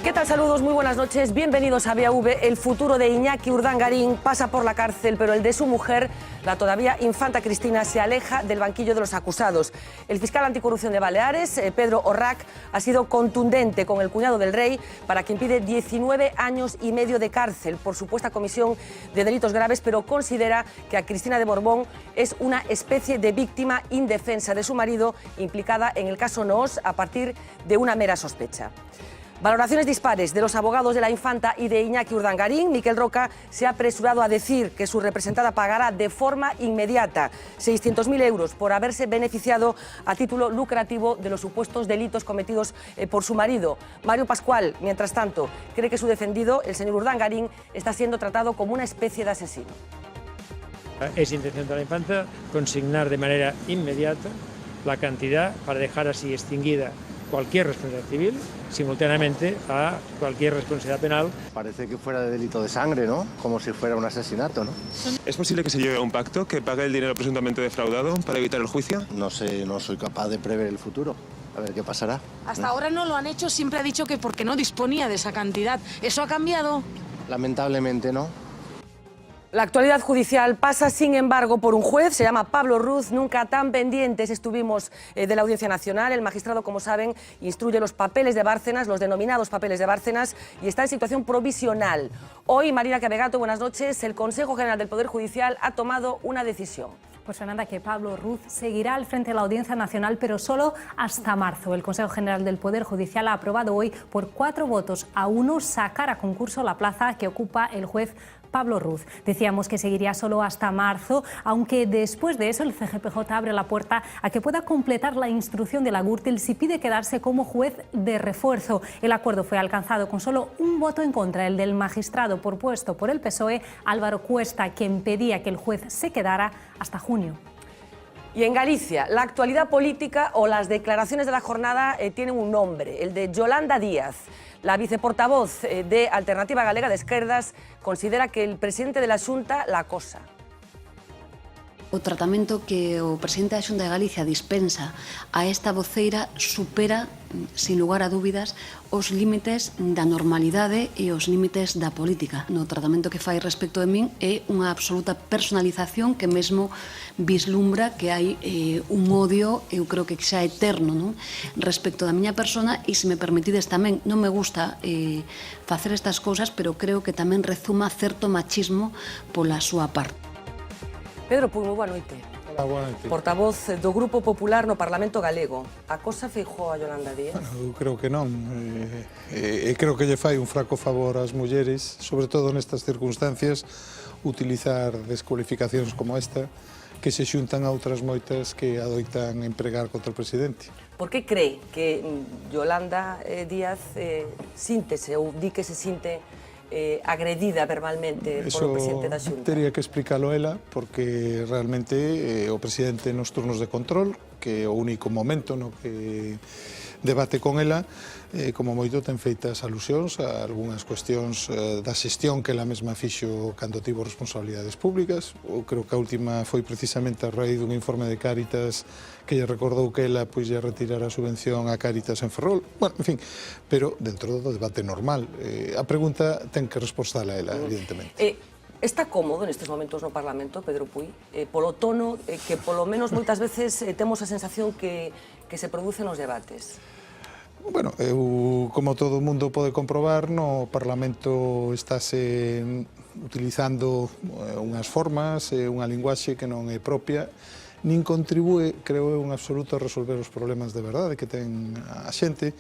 ¿Qué tal? Saludos, muy buenas noches. Bienvenidos a Vía V. El futuro de Iñaki Urdangarín pasa por la cárcel, pero el de su mujer, la todavía infanta Cristina, se aleja del banquillo de los acusados. El fiscal anticorrupción de Baleares, Pedro Orrac, ha sido contundente con el cuñado del rey para quien pide 19 años y medio de cárcel por supuesta comisión de delitos graves, pero considera que a Cristina de Borbón es una especie de víctima indefensa de su marido implicada en el caso Noos a partir de una mera sospecha. Valoraciones dispares de los abogados de la infanta y de Iñaki Urdangarín. Miquel Roca se ha apresurado a decir que su representada pagará de forma inmediata 600.000 euros por haberse beneficiado a título lucrativo de los supuestos delitos cometidos por su marido. Mario Pascual, mientras tanto, cree que su defendido, el señor Urdangarín, está siendo tratado como una especie de asesino. Es intención de la infanta consignar de manera inmediata la cantidad para dejar así extinguida cualquier responsabilidad civil, simultáneamente a cualquier responsabilidad penal. Parece que fuera de delito de sangre, ¿no? Como si fuera un asesinato, ¿no? ¿Es posible que se llegue a un pacto que pague el dinero presuntamente defraudado para evitar el juicio? No sé, no soy capaz de prever el futuro. A ver qué pasará. Hasta ahora no lo han hecho, siempre ha dicho que porque no disponía de esa cantidad. ¿Eso ha cambiado? Lamentablemente no. La actualidad judicial pasa, sin embargo, por un juez, se llama Pablo Ruz. Nunca tan pendientes estuvimos de la Audiencia Nacional. El magistrado, como saben, instruye los papeles de Bárcenas, los denominados papeles de Bárcenas, y está en situación provisional. Hoy, Marina Cabegato, buenas noches, el Consejo General del Poder Judicial ha tomado una decisión. Pues Fernanda, que Pablo Ruz seguirá al frente de la Audiencia Nacional, pero solo hasta marzo. El Consejo General del Poder Judicial ha aprobado hoy, por 4 votos a 1, sacar a concurso la plaza que ocupa el juez Pablo Ruz. Decíamos que seguiría solo hasta marzo, aunque después de eso el CGPJ abre la puerta a que pueda completar la instrucción de la Gürtel si pide quedarse como juez de refuerzo. El acuerdo fue alcanzado con solo un voto en contra, el del magistrado propuesto por el PSOE, Álvaro Cuesta, quien pedía que el juez se quedara hasta junio. Y en Galicia, la actualidad política o las declaraciones de la jornada tienen un nombre, el de Yolanda Díaz. La viceportavoz de Alternativa Galega de Esquerdas considera que el presidente de la Xunta la acosa. O tratamento que o presidente da Xunta de Galicia dispensa a esta voceira supera, sin lugar a dúbidas, os límites da normalidade e os límites da política. No tratamento que fai respecto de min é unha absoluta personalización que mesmo vislumbra que hai un odio, eu creo que xa eterno, non? Respecto da miña persona, e se me permitides tamén, non me gusta facer estas cousas, pero creo que tamén rezuma certo machismo pola súa parte. Pedro Puy, moi boa noite. Hola, boa noite. Portavoz do Grupo Popular no Parlamento Galego. Acosa Feijóo a Yolanda Díaz? Bueno, eu creo que non. Creo que lle fai un fraco favor ás mulleres, sobre todo nestas circunstancias, utilizar descualificacións como esta, que se xuntan a outras moitas que adoitan empregar contra o presidente. Por que cree que Yolanda Díaz síntese ou di que se sinte agredida verbalmente polo presidente da Xunta? Teria que explicarlo ela, porque realmente o presidente nos turnos de control, que é o único momento no que debate con ela, como moito ten feitas alusións a algunhas cuestións da xestión que ela mesma fixo cando tivo responsabilidades públicas. Eu creo que a última foi precisamente a raíz dun informe de Cáritas que lle recordou que ela pois lle retirara a subvención a Cáritas en Ferrol. Bueno, en fin, pero dentro do debate normal. A pregunta ten que respostala ela, evidentemente. Está cómodo nestes momentos no Parlamento, Pedro Puy, polo tono que polo menos moitas veces temos a sensación que se produce nos debates? Bueno, eu, como todo o mundo pode comprobar, no Parlamento estáse utilizando unhas formas, unha linguaxe que non é propia, nin contribúe, creo eu, en absoluto a resolver os problemas de verdade que ten a xente.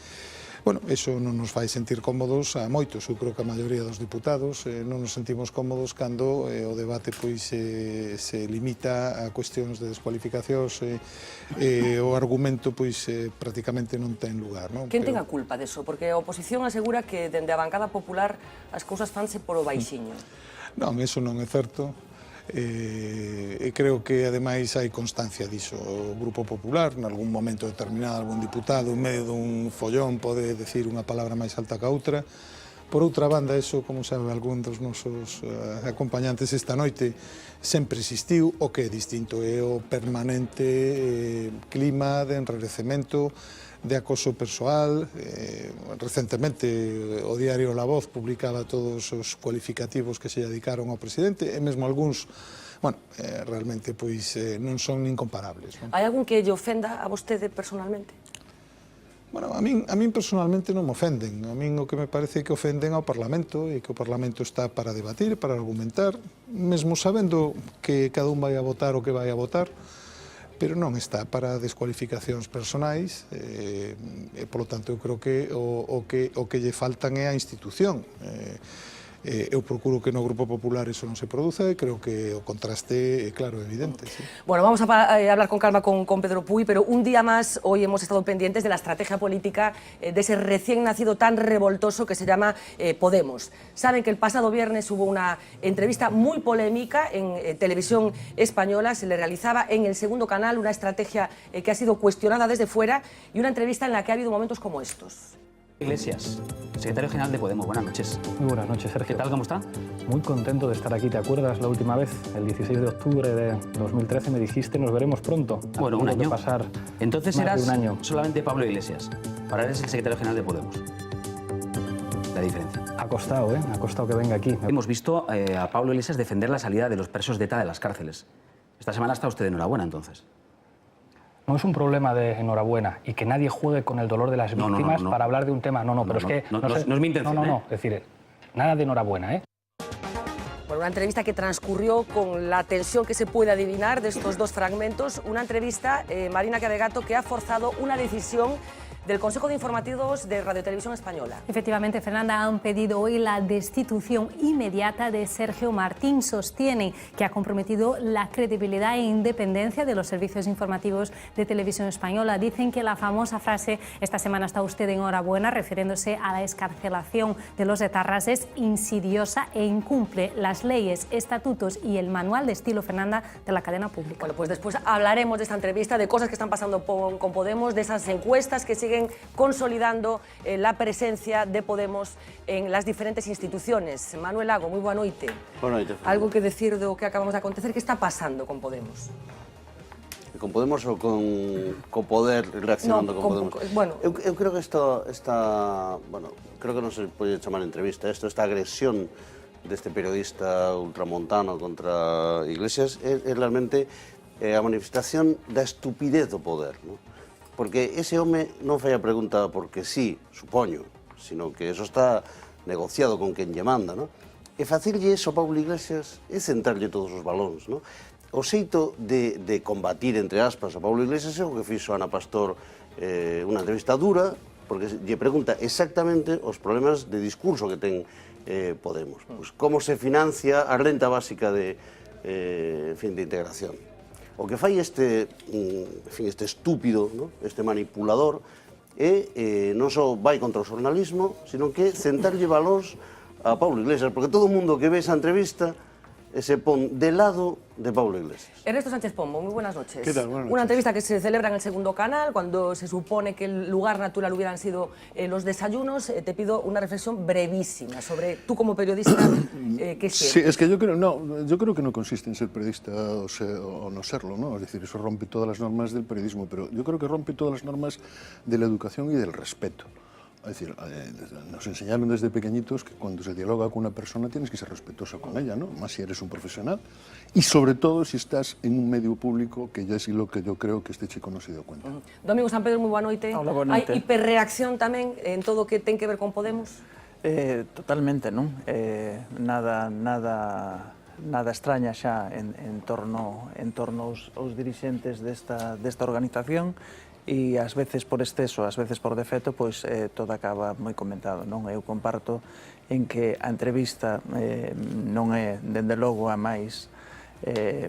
Bueno, eso non nos fai sentir cómodos a moitos. Eu creo que a maioría dos diputados non nos sentimos cómodos cando o debate pois se limita a cuestións de descualificacións o argumento pois prácticamente non ten lugar, non? Quen ten a culpa deso? Porque a oposición asegura que dende a bancada popular as cousas fanse polo baixiño. Non, eso non é certo. E creo que ademais hai constancia diso. O Grupo Popular, en algún momento determinado, algún diputado en medio dun follón pode decir unha palabra máis alta que a outra. Por outra banda, eso, como sabe algún dos nosos acompañantes esta noite, sempre existiu. O que é distinto é o permanente clima de enrarecemento de acoso persoal. Recentemente o diario La Voz publicaba todos os cualificativos que se dedicaron ao presidente, e mesmo algúns, bueno, realmente pois non son incomparables, non? Hai algún que lle ofenda a vostede personalmente? Bueno, a min personalmente non me ofenden. A min o que me parece que ofenden ao Parlamento, e que o Parlamento está para debatir, para argumentar, mesmo sabendo que cada un vai a votar o que vai a votar, pero non está para descualificacións personais, e, polo tanto, eu creo que o que lle faltan é a institución. Eu procuro que no Grupo Popular eso non se produza, e creo que o contraste é claro, evidente. Sí. Bueno, vamos a hablar con calma con Pedro Puy, pero un día más hoy hemos estado pendientes de la estrategia política de ese recién nacido tan revoltoso que se llama Podemos. Saben que el pasado viernes hubo una entrevista muy polémica en televisión española, se le realizaba en el segundo canal, una estrategia que ha sido cuestionada desde fuera y una entrevista en la que ha habido momentos como estos. Iglesias, secretario general de Podemos, buenas noches. Muy buenas noches, Sergio. ¿Qué tal, cómo está? Muy contento de estar aquí. ¿Te acuerdas la última vez? El 16 de octubre de 2013 me dijiste nos veremos pronto. Bueno, un año. Pasar entonces más eras de un año. solamente Pablo Iglesias. Ahora eres el secretario general de Podemos. La diferencia. Ha costado que venga aquí. Hemos visto a Pablo Iglesias defender la salida de los presos de ETA de las cárceles. Esta semana está usted de enhorabuena, entonces. No es un problema de enhorabuena y que nadie juegue con el dolor de las víctimas para hablar de un tema. Pero es que... No es mi intención. No. Es decir, nada de enhorabuena, ¿eh? Bueno, una entrevista que transcurrió con la tensión que se puede adivinar de estos dos fragmentos. Una entrevista, Marina Cabegato, que ha forzado una decisión del Consejo de Informativos de Radio Televisión Española. Efectivamente, Fernanda, han pedido hoy la destitución inmediata de Sergio Martín. Sostienen que ha comprometido la credibilidad e independencia de los servicios informativos de Televisión Española. Dicen que la famosa frase "esta semana está usted enhorabuena", refiriéndose a la excarcelación de los etarras, es insidiosa e incumple las leyes, estatutos y el manual de estilo, Fernanda, de la cadena pública. Bueno, pues después hablaremos de esta entrevista, de cosas que están pasando con Podemos, de esas encuestas que siguen consolidando la presencia de Podemos en las diferentes instituciones. Manuel Lago, moi boa noite. Boa noite. Algo que decir do que acabamos de acontecer, que está pasando con Podemos? Con Podemos ou co poder reaccionando con Podemos? Bueno, eu creo que creo que non se pode chamar entrevista esta agresión deste periodista ultramontano contra Iglesias é realmente a manifestación da estupidez do poder, non? Porque ese home non fai a pregunta porque sí, supoño, sino que eso está negociado con quen lle manda, non? E facirlle eso a Pablo Iglesias é centrarlle todos os balóns, non? O xeito de combatir, entre aspas, a Pablo Iglesias é o que fixo Ana Pastor unha entrevista dura, porque lle pregunta exactamente os problemas de discurso que ten Podemos. Pues, como se financia a renta básica de integración. O que fai este estúpido, ¿no? Este manipulador, non só vai contra o xornalismo, sino que centrarlle valores a Pablo Iglesias, porque todo o mundo que ve esa entrevista se pon de lado de Pablo Iglesias. Ernesto Sánchez Pombo, muy buenas noches. ¿Qué tal? Buenas noches. Una entrevista que se celebra en el segundo canal, cuando se supone que el lugar natural hubieran sido los desayunos. Te pido una reflexión brevísima sobre tú como periodista, ¿qué sientes? Sí, es que yo creo que no consiste en ser periodista o no serlo, ¿no? Es decir, eso rompe todas las normas del periodismo, pero yo creo que rompe todas las normas de la educación y del respeto. Es decir, nos enseñaron desde pequeñitos que cuando se dialoga con una persona tienes que ser respetuoso con ella, ¿no? Más si eres un profesional. Y sobre todo si estás en un medio público, que ya es lo que yo creo que este chico no se dio cuenta. Domingo San Pedro, moi boa noite. Hola, boa noite. Hai hiperreacción tamén en todo o que ten que ver con Podemos? Totalmente, non? Nada extraña xa en torno aos dirixentes desta organización. E ás veces por exceso, ás veces por defecto, pois todo acaba moi comentado, non? Eu comparto en que a entrevista non é, dende logo, a máis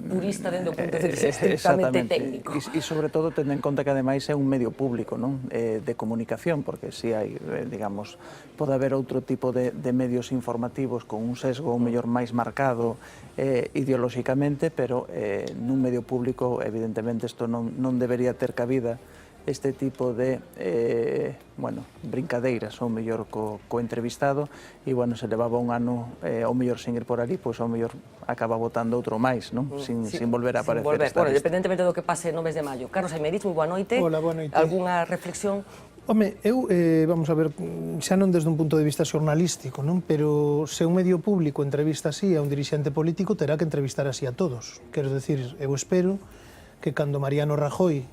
purista dende o punto de vista estrictamente técnico. E sobre todo tendo en conta que ademais é un medio público, non? De comunicación, porque si hai, digamos, pode haber outro tipo de medios informativos con un sesgo ou mellor máis marcado ideolóxicamente, pero nun medio público evidentemente isto non debería ter cabida de brincadeiras ao mellor co entrevistado e, se levaba un ano ao mellor sin ir por ali, pois ao mellor acaba votando outro máis, non? Sin volver a aparecer. Bueno, independentemente do que pase no mes de maio. Carlos Aymerich, moi boa noite. Hola, boa noite. Algúnha reflexión? Home, eu, vamos a ver, xa non desde un punto de vista xornalístico, non? Pero se un medio público entrevista así a un dirixente político, terá que entrevistar así a todos. Quero decir, eu espero que cando Mariano Rajoy,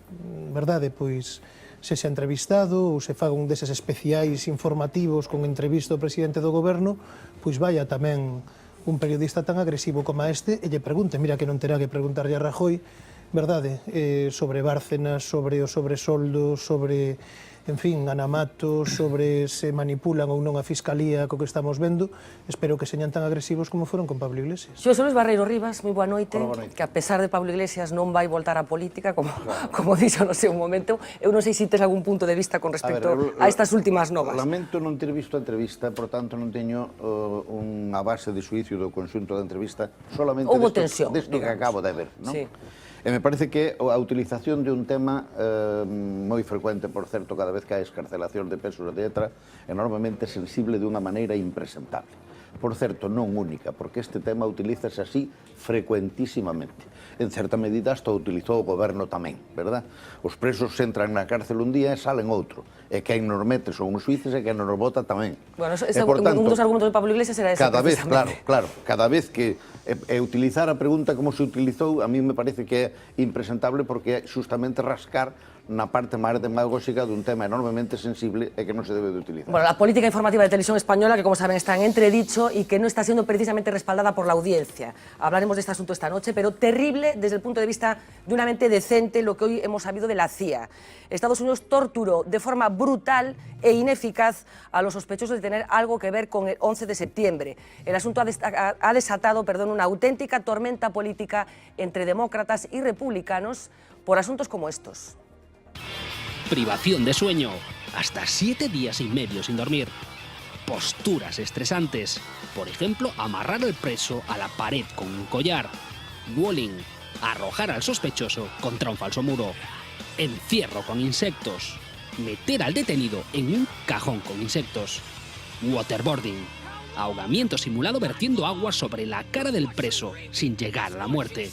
verdade, pois se xa entrevistado ou se faga un deses especiais informativos con entrevista ao presidente do goberno, pois vaya tamén un periodista tan agresivo como este e lle pregunte, mira que non terá que preguntarlle a Rajoy, verdade, sobre Bárcenas, sobre o sobresoldo, sobre, en fin, Anamato, sobre se manipulan ou non a Fiscalía co que estamos vendo, espero que señan tan agresivos como foron con Pablo Iglesias. Xosé Luis Barreiro Rivas, moi boa noite, que a pesar de Pablo Iglesias non vai voltar á política, como dixo no seu momento. Eu non sei se tes algún punto de vista con respecto a estas últimas novas. Lamento non ter visto a entrevista, por tanto non teño unha base de suicio do conxunto da entrevista, solamente desto que acabo de ver, non? Sí. E me parece que a utilización de un tema moi frecuente, por certo, cada vez que hai escarcelación de pesos de letra, enormemente sensible de unha maneira impresentable. Por certo, non única, porque este tema utilízase así frecuentísimamente. En certa medida, hasta utilizou o goberno tamén, verdad? Os presos entran na cárcel un día e salen outro. E quen nos mete son os suíces e quen nos vota tamén. Bueno, un dos argumentos de Pablo Iglesias era ese. Cada vez, claro, cada vez que utilizar a pregunta como se utilizou, a mí me parece que é impresentable porque é justamente rascar na parte máis demagóxica dun tema enormemente sensible e que non se debe de utilizar. Bueno, la política informativa de Televisión Española, que como saben está en entredicho y que no está siendo precisamente respaldada por la audiencia. Hablaremos de este asunto esta noche, pero terrible desde el punto de vista de una mente decente lo que hoy hemos sabido de la CIA. Estados Unidos torturó de forma brutal e ineficaz a los sospechosos de tener algo que ver con el 11 de septiembre. El asunto ha desatado una auténtica tormenta política entre demócratas y republicanos por asuntos como estos. Privación de sueño, hasta 7 días y medio sin dormir. Posturas estresantes, por ejemplo, amarrar al preso a la pared con un collar. Walling, arrojar al sospechoso contra un falso muro. Encierro con insectos, meter al detenido en un cajón con insectos. Waterboarding, ahogamiento simulado vertiendo agua sobre la cara del preso sin llegar a la muerte.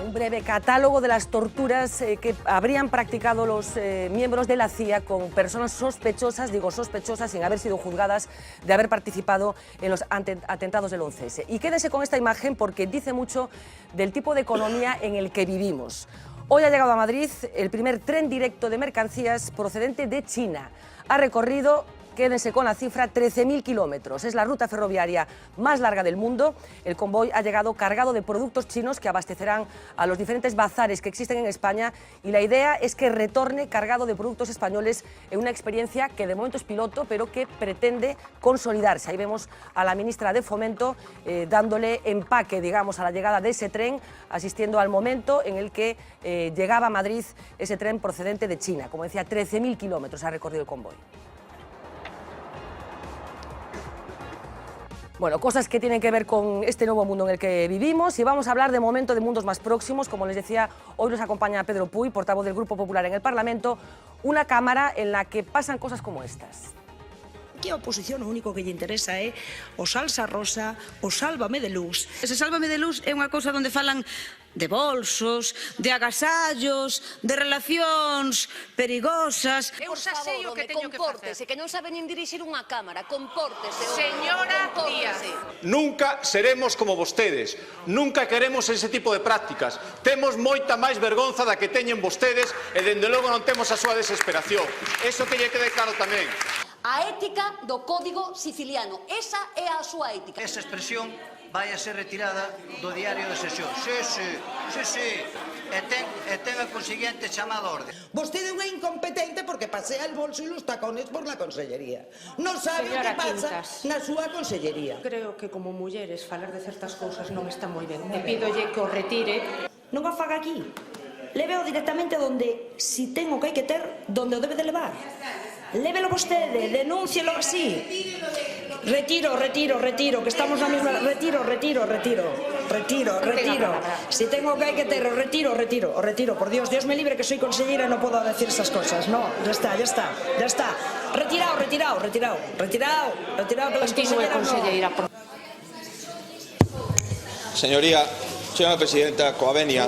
Un breve catálogo de las torturas que habrían practicado los miembros de la CIA con personas sospechosas, digo sospechosas, sin haber sido juzgadas de haber participado en los atentados del 11S. Y quédense con esta imagen porque dice mucho del tipo de economía en el que vivimos. Hoy ha llegado a Madrid el primer tren directo de mercancías procedente de China. Ha recorrido, quédense con la cifra, 13.000 kilómetros. Es la ruta ferroviaria más larga del mundo. El convoy ha llegado cargado de productos chinos que abastecerán a los diferentes bazares que existen en España y la idea es que retorne cargado de productos españoles en una experiencia que de momento es piloto, pero que pretende consolidarse. Ahí vemos a la ministra de Fomento dándole empaque, digamos, a la llegada de ese tren, asistiendo al momento en el que llegaba a Madrid ese tren procedente de China. Como decía, 13.000 kilómetros ha recorrido el convoy. Bueno, cosas que tienen que ver con este nuevo mundo en el que vivimos y vamos a hablar de momento de mundos más próximos. Como les decía, hoy nos acompaña Pedro Puy, portavoz del Grupo Popular en el Parlamento, una Cámara en la que pasan cosas como estas. Aquí a oposición o único que lle interesa é o Salsa Rosa, o Sálvame de Luz. Ese Sálvame de Luz é unha cousa onde falan de bolsos, de agasallos, de relacións perigosas. Eu xa sei o que teño que facer. Que non sabe nin dirixir unha cámara, compórtese. Señora Díaz. Nunca seremos como vostedes, nunca queremos ese tipo de prácticas. Temos moita máis vergonza da que teñen vostedes e dende logo non temos a súa desesperación. Eso que lle quede claro tamén. A ética do Código Siciliano, esa é a súa ética. Esa expresión vai a ser retirada do diario de sesión. Sí. E ten a consiguiente chamada orde. Vostede é unha incompetente porque pasea el bolso e los tacones por la consellería. Non sabe o que pasa na súa consellería. Creo que como mulleres falar de certas cousas non está moi ben. E pídolle que o retire. Non o faga aquí. Leveo directamente donde, si ten o que hai que ter, donde o debe de levar. Lévelo vostede, denúncielo así. Retiro, que estamos na mesma... Retiro. Retiro. Si tengo que hay que te retiro. Por Dios me libre que soy consellera, no puedo decir esas cosas. No, ya está. Retirado, que las conselleras no. Señora presidenta, coa venia.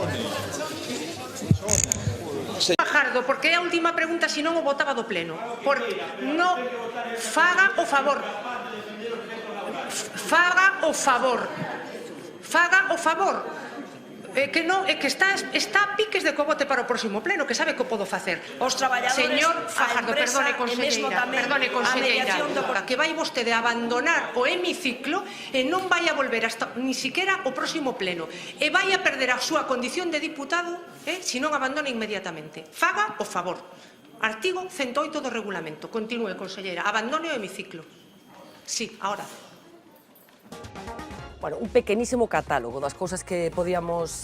Fajardo, porque é a última pregunta, se non o votaba do pleno. Porque non faga o favor. Faga o favor. É que está a piques de que o vote para o próximo pleno, que sabe que o podo facer. Os traballadores, señor Fajardo, a empresa, perdone, conselleira, que vai vostede a abandonar o hemiciclo e non vai a volver hasta ni siquiera o próximo pleno. E vai a perder a súa condición de diputado se non abandona inmediatamente. Faga o favor. Artigo 108 do regulamento. Continúe, conselleira. Abandone o hemiciclo. Sí, ahora. Bueno, un pequenísimo catálogo das cousas que podíamos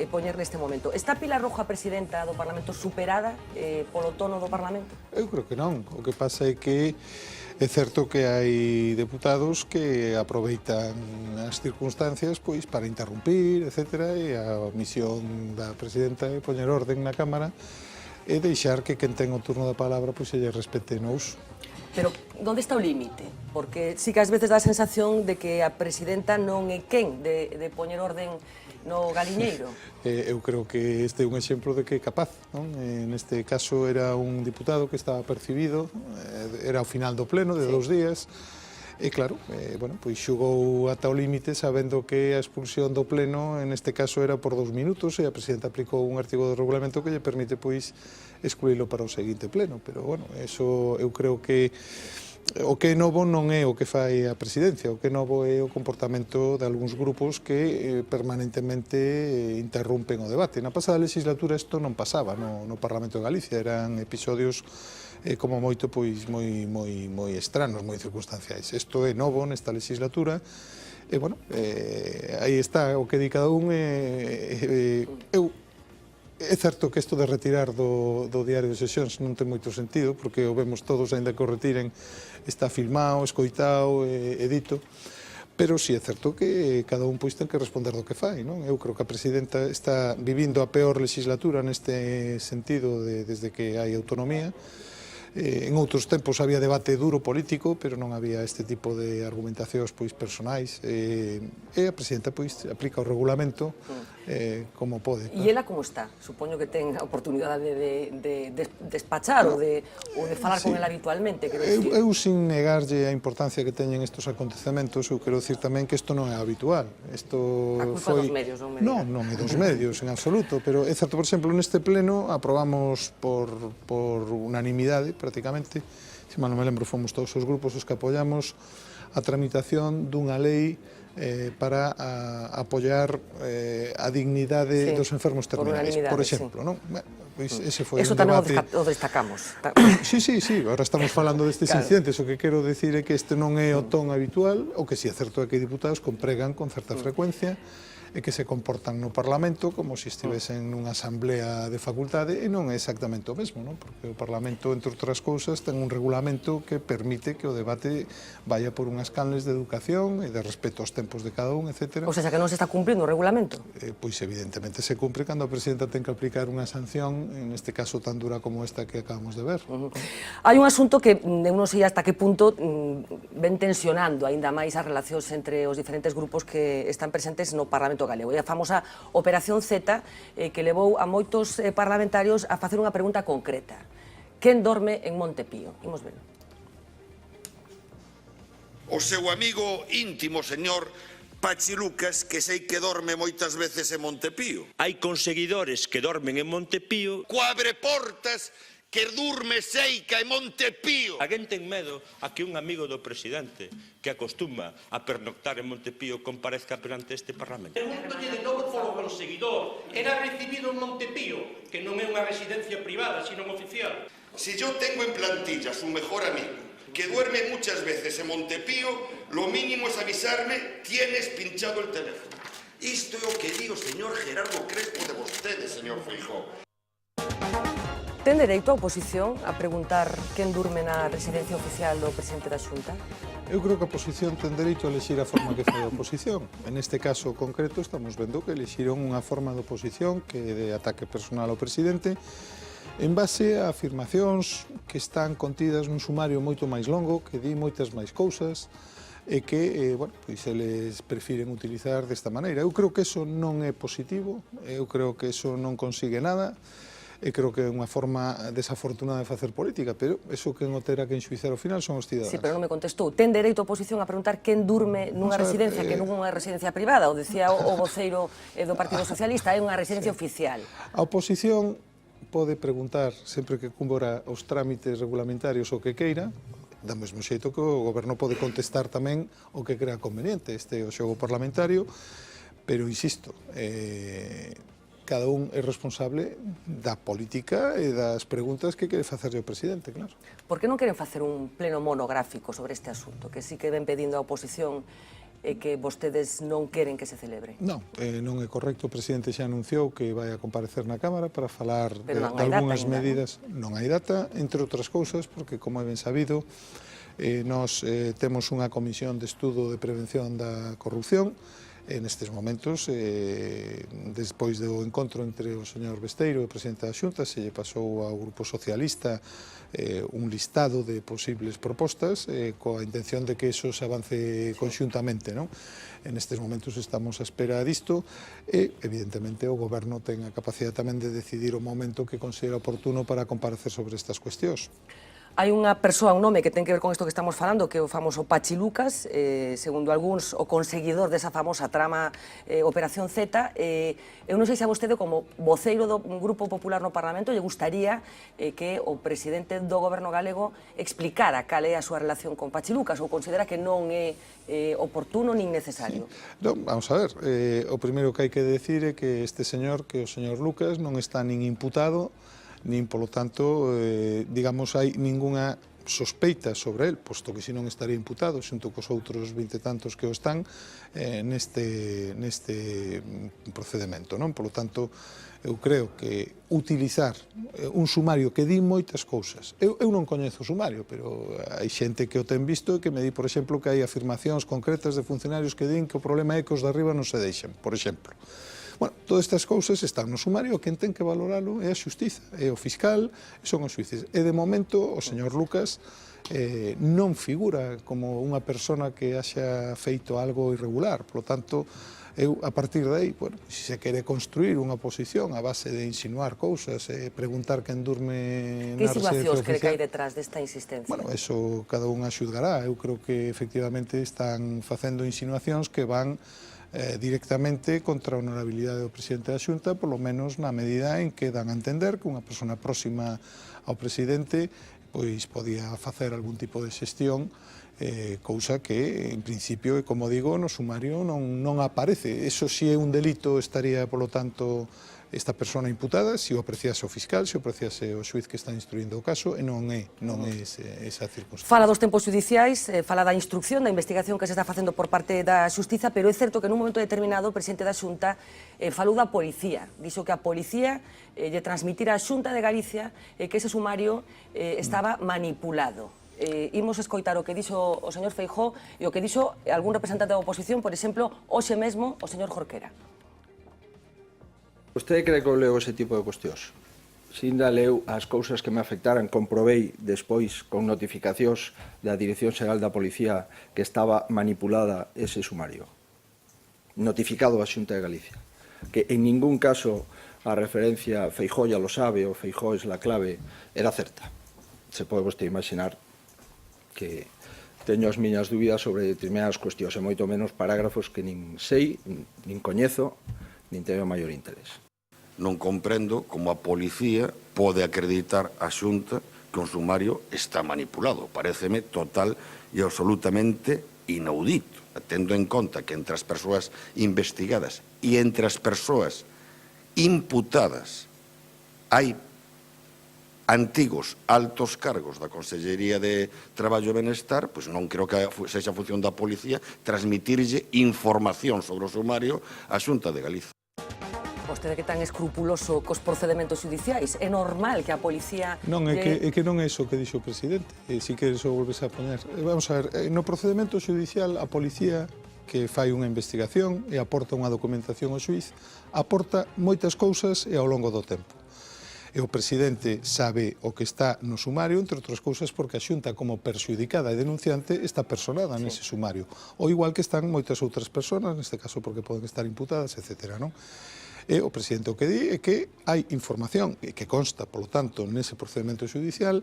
poñer neste momento. Está Pilar Rojo, a presidenta do Parlamento, superada polo tono do Parlamento? Eu creo que non. O que pasa é que é certo que hai deputados que aproveitan as circunstancias pois para interrumpir, etc. E a misión da presidenta é poñer orden na Cámara e deixar que quen ten o turno da palabra pois se lle respete no uso. Pero onde está o límite? Porque sí que ás veces dá a sensación de que a presidenta non é quen de poñer orden no galiñeiro. Eu creo que este é un exemplo de que é capaz, non? Neste caso era un diputado que estaba percibido, era ao final do pleno de 2 días, e claro, bueno, pois xugou ata o límite sabendo que a expulsión do pleno neste caso era por 2 minutos e a presidenta aplicou un artigo do regulamento que lle permite pois excluílo para o seguinte pleno, pero bueno, eso eu creo que o que é novo non é o que fai a presidencia, o que é novo é o comportamento de algúns grupos que permanentemente interrompen o debate. Na pasada legislatura isto non pasaba no Parlamento de Galicia, eran episodios como moito pois moi estranos, moi circunstanciais. Isto é novo nesta legislatura e bueno, aí está o que di cada un. É certo que isto de retirar do diario de sesións non ten moito sentido, porque o vemos todos, aínda que o retiren, está filmado, escoitado, edito, pero si é certo que cada un pois ten que responder do que fai, non? Eu creo que a presidenta está vivindo a peor legislatura neste sentido desde que hai autonomía. En outros tempos había debate duro político, pero non había este tipo de argumentacións pois personais, e a presidenta pois aplica o regulamento como pode. E ela como está? Supoño que ten a oportunidade de despachar ou de falar con ela habitualmente, quero dicir. Eu sin negarlle a importancia que teñen estes acontecementos, eu quero dicir tamén que isto non é habitual. A culpa dos medios, non me diga. Non é dos medios, en absoluto, pero é certo, por exemplo, neste pleno aprobamos por unanimidade, prácticamente, se mal non me lembro, fomos todos os grupos os que apoiamos a tramitación dunha lei para apoiar a dignidade dos enfermos terminais, por exemplo, non? Ese foi Eso un debate... tamén o destacamos. Sí, agora estamos falando destes incidentes, o que quero dicir é que este non é o ton habitual, o que si é certo é que diputados compregan con certa frecuencia e que se comportan no Parlamento como se estivesen nunha asamblea de facultade, e non é exactamente o mesmo, non? Porque o Parlamento, entre outras cousas, ten un regulamento que permite que o debate vaya por unhas canles de educación e de respeto aos tempos de cada un, etc. O sea, que non se está cumprindo o regulamento? Pois evidentemente se cumpre cando a presidenta ten que aplicar unha sanción, en este caso tan dura como esta que acabamos de ver. Hai un asunto que eu non sei hasta que punto ven tensionando aínda máis as relacións entre os diferentes grupos que están presentes no Parlamento galego. E a famosa Operación Z que levou a moitos parlamentarios a facer unha pregunta concreta. Quen dorme en Montepío? Imos ver. O seu amigo íntimo, señor Pachi Lucas, que sei que dorme moitas veces en Montepío. Hai conseguidores que dormen en Montepío. Coabre portas que durme Seica en Montepío. Alguén ten medo a que un amigo do presidente que acostuma a pernoctar en Montepío comparezca perante este Parlamento. Pregúntolle de novo polo conseguidor. Era recibido en Montepío, que non é unha residencia privada, sino oficial. Si yo tengo en plantillas un mejor amigo que duerme muchas veces en Montepío, lo mínimo es avisarme, tienes pinchado el teléfono. Isto é o que digo, señor Gerardo Crespo, de vostede, señor Feijóo. Ten dereito a oposición a preguntar quen durme na residencia oficial do presidente da Xunta? Eu creo que a oposición ten dereito a elexir a forma que fai a oposición. En este caso concreto estamos vendo que elexiron unha forma de oposición que é de ataque personal ao presidente en base a afirmacións que están contidas nun sumario moito máis longo, que di moitas máis cousas e que, bueno, pois eles prefiren utilizar desta maneira. Eu creo que eso non é positivo, eu creo que eso non consigue nada. E creo que é unha forma desafortunada de facer política, pero eso que o terá que enxuizar ao final son os cidadáns. Sí, pero non me contestou. Ten dereito a oposición a preguntar quen durme nunha residencia que non é unha residencia privada, o decía o voceiro do Partido Socialista, é unha residencia oficial. A oposición pode preguntar sempre que cumpra os trámites regulamentarios o que queira, do mesmo xeito que o goberno pode contestar tamén o que crea conveniente. Este é o xogo parlamentario, pero insisto, cada un é responsable da política e das preguntas que quere facerlle ao presidente, claro. Por que non queren facer un pleno monográfico sobre este asunto, que sí que ven pedindo a oposición e que vostedes non queren que se celebre? Non, non é correcto. O presidente xa anunciou que vai a comparecer na Cámara para falar de algunhas medidas. Non hai data, entre outras cousas, porque, como é ben sabido, nós temos unha comisión de estudo de prevención da corrupción. En estes momentos, despois do encontro entre o señor Besteiro e o presidente da Xunta, se lle pasou ao Grupo Socialista un listado de posibles propostas coa intención de que eso se avance conxuntamente, non? En estes momentos estamos á espera disto e, evidentemente, o goberno ten a capacidade tamén de decidir o momento que considera oportuno para comparecer sobre estas cuestións. Hai unha persoa, un nome que ten que ver con isto que estamos falando, que é o famoso Pachi Lucas, segundo algúns, o conseguidor desa famosa trama Operación Z. Eu non sei se a vostede, como voceiro do Grupo Popular no Parlamento, lle gustaría que o presidente do goberno galego explicara cal é a súa relación con Pachi Lucas, ou considera que non é oportuno nin necesario. Non, vamos a ver, o primeiro que hai que decir é que este señor, que o señor Lucas, non está nin imputado, nin, polo tanto, digamos, hai ningunha sospeita sobre el, posto que se non estaría imputado, xunto cos outros 20 e tantos que o están neste procedimento, non? Polo tanto, eu creo que utilizar un sumario que di moitas cousas. Eu non coñezo o sumario, pero hai xente que o ten visto e que me di, por exemplo, que hai afirmacións concretas de funcionarios que din que o problema é que os de arriba non se deixen, por exemplo. Bueno, todas estas cousas están no sumario, quen ten que valoralo é a xustiza, é o fiscal, son os xuíces. E de momento o señor Lucas non figura como unha persona que haxa feito algo irregular, polo tanto, eu, a partir de aí, bueno, se se quere construir unha posición a base de insinuar cousas e preguntar quen durme na residencia oficial... Que insinuacións cree que hai detrás desta insistencia? Bueno, eso cada un a xudgará. Eu creo que, efectivamente, están facendo insinuacións que van directamente contra a honorabilidade do presidente da Xunta, polo menos na medida en que dan a entender que unha persona próxima ao presidente pois podía facer algún tipo de xestión, cousa que, en principio, e como digo, no sumario non aparece. Eso, si é un delito, estaría, polo tanto, esta persona imputada, se o apreciase o fiscal, se o apreciase o xuiz que está instruindo o caso, e non é esa circunstancia. Fala dos tempos judiciais, fala da instrucción, da investigación que se está facendo por parte da Xustiza, pero é certo que nun momento determinado o presidente da Xunta falou da policía. Dixo que a policía lle transmitira á Xunta de Galicia que ese sumario estaba manipulado. Imos escoitar o que dixo o señor Feijóo e o que dixo algún representante da oposición, por exemplo, hoxe mesmo o señor Jorquera. Vostede cree que eu leo ese tipo de cuestións? Se ainda leu as cousas que me afectaran, comprobei despois con notificacións da Dirección Xeral da Policía que estaba manipulada ese sumario. Notificado a Xunta de Galicia. Que en ningún caso a referencia Feijóo ya lo sabe, o Feijóo es la clave, era certa. Se pode vostede imaginar que teño as miñas dúbidas sobre determinadas cuestións, e moito menos parágrafos que nin sei, nin coñezo, nin teño maior interés. Non comprendo como a policía pode acreditar a Xunta que un sumario está manipulado. Paréceme total e absolutamente inaudito, tendo en conta que entre as persoas investigadas e entre as persoas imputadas hai antigos altos cargos da Consellería de Traballo e Benestar, pois non creo que sexa a función da policía transmitirlle información sobre o sumario á Xunta de Galicia. Vostede que tan escrupuloso cos procedementos judiciais, é normal que a policía... Non, é que non é iso que dixo o presidente, si queres o volves a poñer. Vamos a ver, no procedemento judicial a policía que fai unha investigación e aporta unha documentación ao xuiz, aporta moitas cousas e ao longo do tempo. E o presidente sabe o que está no sumario, entre outras cousas porque a Xunta como perxudicada e denunciante está personada nese sumario. Ou igual que están moitas outras persoas, neste caso porque poden estar imputadas, etc. E o presidente o que di é que hai información que consta, polo tanto, nese procedimento judicial,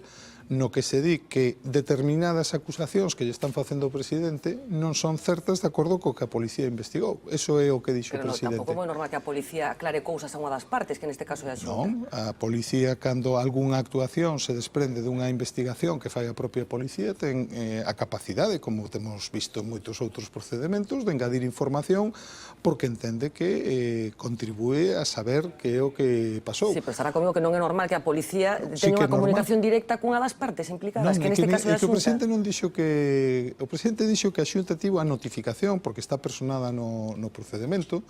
no que se di que determinadas acusacións que lle están facendo o presidente non son certas de acordo co que a policía investigou. Eso é o que dixo o presidente. Pero tampouco é normal que a policía aclare cousas a unha das partes, que neste caso é a Xunta. Non, a policía, cando algunha actuación se desprende dunha investigación que fai a propia policía, ten a capacidade, como temos visto en moitos outros procedementos, de engadir información porque entende que contribúe a saber que é o que pasou. Sí, pero estará comigo que non é normal que a policía teña unha comunicación directa cunha das partes implicadas, que neste caso é a Xunta. O presidente non dixo que... O presidente dixo que a Xunta tivo a notificación, porque está personada no procedemento,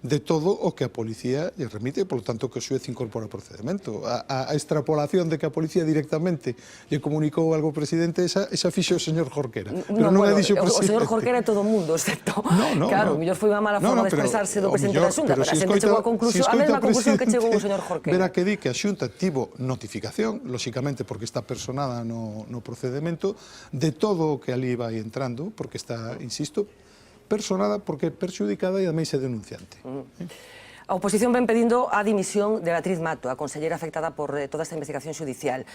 de todo o que a policía lle remite, por lo tanto que o xuez incorpora o procedemento. A extrapolación de que a policía directamente lle comunicou algo ao presidente, esa fixo o señor Jorquera. Pero non a dixo o presidente. O señor Jorquera é todo o mundo, excepto... Claro, mellor foi unha mala forma de expresarse do presidente da Xunta, pero a xente chegou a mesma conclusión que chegou o señor Jorquera. Verá que di que a Xunta tivo notificación, lóxicamente porque está personada no procedemento, de todo o que ali vai entrando, porque está, insisto, personada porque é perxudicada e ademais é denunciante. A oposición ven pedindo a dimisión de Beatriz Mato, a conselleira afectada por toda esta investigación judicial.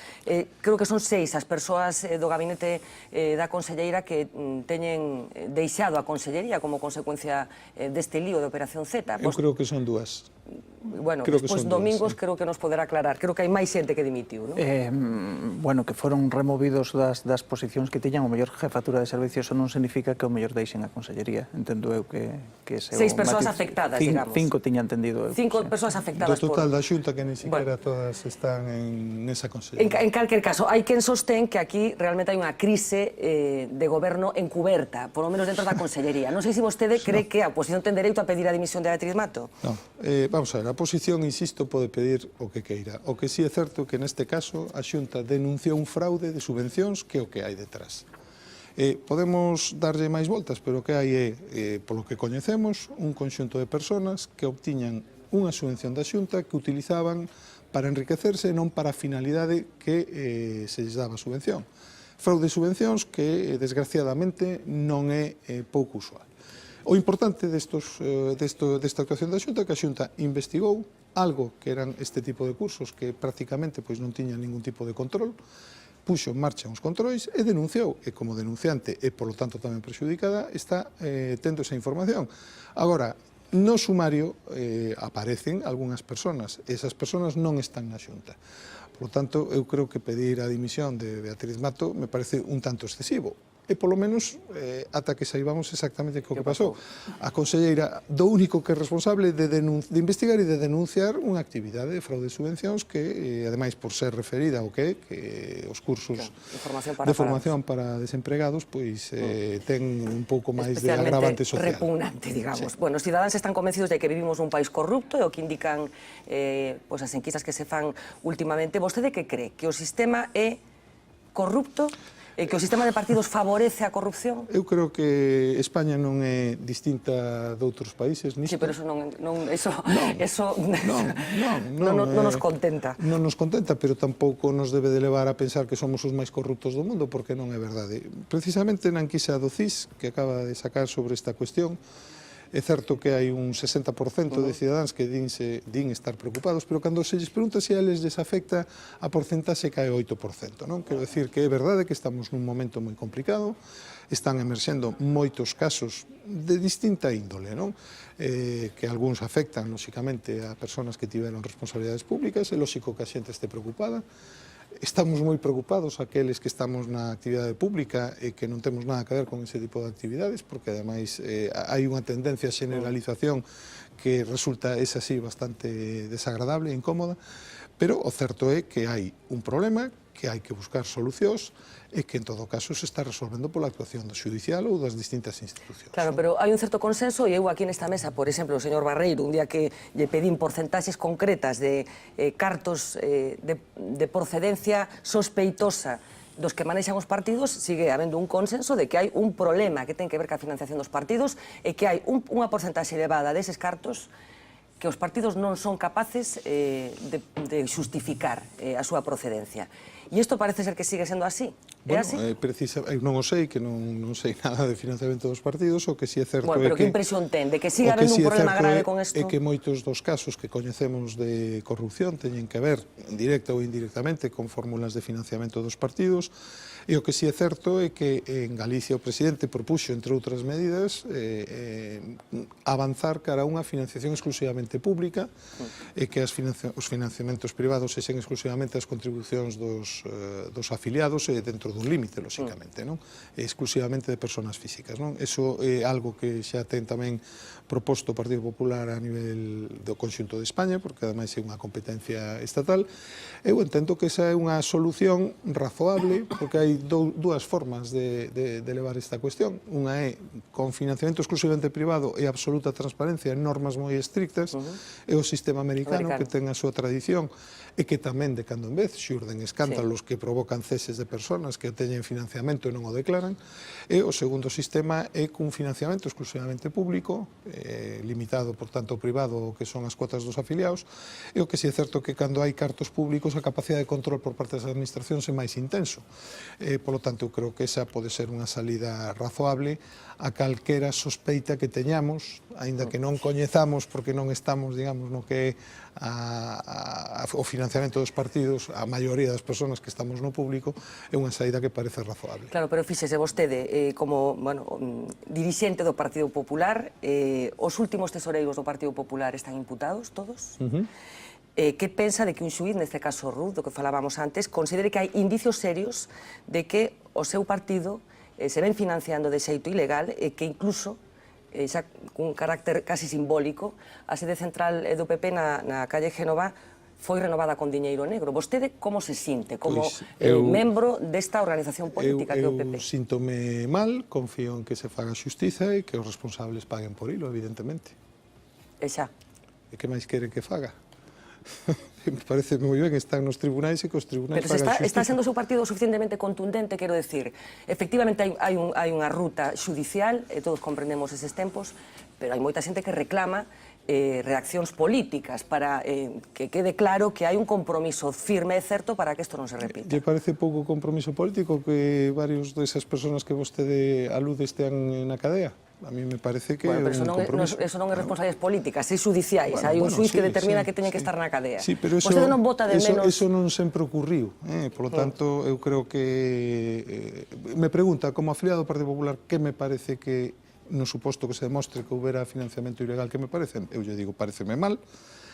Creo que son 6 as persoas do gabinete da conselleira que teñen deixado a consellería como consecuencia deste lío de Operación Z. Eu creo que son 2. Bueno, despois Domingos creo que nos poderá aclarar. Creo que hai máis xente que dimitiu, non? Bueno, que foron removidos das posicións que tiñan o mellor jefatura de servicios, non significa que o mellor deixen a consellería. Entendo eu que ese 6 persoas afectadas, digamos. 5 tiña entendido eu. 5 persoas afectadas. Do total da Xunta que ni siquiera todas están nesa consellería. En calquer caso, hai quen sostén que aquí realmente hai unha crise de goberno encuberta, por lo menos dentro da consellería. Non sei se vostede cree que a oposición ten dereito a pedir a dimisión de Beatriz Mato. Non, vamos a ver, a oposición, insisto, pode pedir o que queira. O que sí é certo que neste caso a Xunta denunciou un fraude de subvencións que é o que hai detrás. Podemos darlle máis voltas, pero o que hai é, polo que coñecemos, un conxunto de persoas que obtiñan unha subvención da Xunta que utilizaban para enriquecerse e non para a finalidade que se lles daba a subvención. Fraude de subvencións que, desgraciadamente, non é pouco usual. O importante desta actuación da Xunta é que a Xunta investigou algo que eran este tipo de cursos que prácticamente non tiñan ningún tipo de control, puxo en marcha uns controis e denunciou, e como denunciante e, polo tanto, tamén prexudicada, está tendo esa información. Agora, no sumario aparecen algunhas persoas, e esas persoas non están na Xunta. Por lo tanto, eu creo que pedir a dimisión de Beatriz Mato me parece un tanto excesivo. E polo menos ata que saibamos exactamente o que pasou. A conselleira do único que é responsable de investigar e de denunciar unha actividade de fraude de subvencións que, ademais, por ser referida ao que os cursos de formación para desempregados, pois ten un pouco máis de agravante social. Repugnante, digamos. Bueno, os cidadáns están convencidos de que vivimos nun país corrupto e o que indican as enquisas que se fan últimamente. Vostede que cree? Que o sistema é corrupto? Que o sistema de partidos favorece a corrupción? Eu creo que España non é distinta de outros países nisto. Sí, pero eso non nos contenta. Non nos contenta, pero tampouco nos debe de levar a pensar que somos os máis corruptos do mundo, porque non é verdade. Precisamente na enquisa do CIS, que acaba de sacar sobre esta cuestión, é certo que hai un 60% de cidadáns que din estar preocupados, pero cando se lles pregunta se a eles les afecta, a porcentaxe cae 8%, non? Quero decir que é verdade que estamos nun momento moi complicado, están emerxendo moitos casos de distinta índole, non? Que algúns afectan, lóxicamente, a persoas que tiveron responsabilidades públicas, é lóxico que a xente este preocupada. Estamos moi preocupados aqueles que estamos na actividade pública e que non temos nada que ver con ese tipo de actividades, porque ademais hai unha tendencia a generalización que resulta, así, bastante desagradable e incómoda, pero o certo é que hai un problema que hai que buscar solucións e que en todo caso se está resolvendo pola actuación do xudicial ou das distintas institucións. Claro, pero hai un certo consenso e eu aquí nesta mesa, por exemplo, o señor Barreiro, un día que lle pedín porcentaxes concretas de cartos de procedencia sospeitosa dos que manexan os partidos, sigue habendo un consenso de que hai un problema que ten que ver ca financiación dos partidos e que hai unha porcentaxe elevada deses cartos que os partidos non son capaces de xustificar a súa procedencia. E isto parece ser que sigue sendo así. É así? Eu non o sei, que non sei nada de financiamento dos partidos, o que si é certo é que... Pero que impresión ten? De que siga habendo un problema grave con isto? É que moitos dos casos que coñecemos de corrupción teñen que ver, directa ou indirectamente, con fórmulas de financiamento dos partidos, e o que si é certo é que en Galicia o presidente propuxo, entre outras medidas, avanzar cara a unha financiación exclusivamente pública e que os financiamentos privados sexen exclusivamente as contribucións dos afiliados e dentro dun límite, lóxicamente, non? Exclusivamente de persoas físicas, non? Eso é algo que xa ten tamén proposto o Partido Popular a nivel do conxunto de España, porque ademais é unha competencia estatal. Eu entendo que esa é unha solución razoable, porque hai dúas formas de levar esta cuestión. Unha é con financiamento exclusivamente privado e absoluta transparencia en normas moi estrictas, é o sistema americano que ten a súa tradición e que tamén de cando en vez xurden escándalos que provocan ceses de persoas que teñen financiamento e non o declaran. E o segundo sistema é cun financiamento exclusivamente público, limitado, por tanto, ao privado, que son as cuotas dos afiliados, e o que si é certo que cando hai cartos públicos a capacidade de control por parte das administracións é máis intenso. Por lo tanto, eu creo que esa pode ser unha salida razoable a calquera sospeita que teñamos, aínda que non coñezamos porque non estamos, digamos, no que é o financiamento dos partidos, a maioría das persoas que estamos no público, é unha saída que parece razoable. Claro, pero fíxese vostede, como dirixente do Partido Popular, os últimos tesoreiros do Partido Popular están imputados, todos? Que pensa de que un xuíz, neste caso Ruz, do que falábamos antes, considere que hai indicios serios de que o seu partido se ven financiando de xeito ilegal e que incluso, xa cun carácter casi simbólico, a sede central do PP na calle Génova foi renovada con diñeiro negro. Vostede como se sinte como membro desta organización política que é o PP? Eu síntome mal, confío en que se faga xustiza e que os responsables paguen por hilo, evidentemente. E xa? E que máis quere que faga? Me parece moi ben, están nos tribunais e que os tribunais fagan xustiza. Pero está sendo o seu partido suficientemente contundente, quero decir, efectivamente hai unha ruta judicial, e todos comprendemos eses tempos, pero hai moita xente que reclama reaccións políticas para que quede claro que hai un compromiso firme e certo para que isto non se repita. Lle parece pouco compromiso político que varios desas persoas que vostede alude estean na cadea? A mí me parece que é un compromiso. Eso non é responsabilidades políticas, é judiciais. Hai un xuiz que determina que teñen que estar na cadea. Sí, pero vostede non vota de menos... Eso non sempre ocurriu. Por lo tanto, eu creo que... Me pregunta, como afiliado do Partido Popular, que me parece que, no suposto que se demostre que houbera financiamento ilegal, que me parece? Eu lle digo, pareceme mal.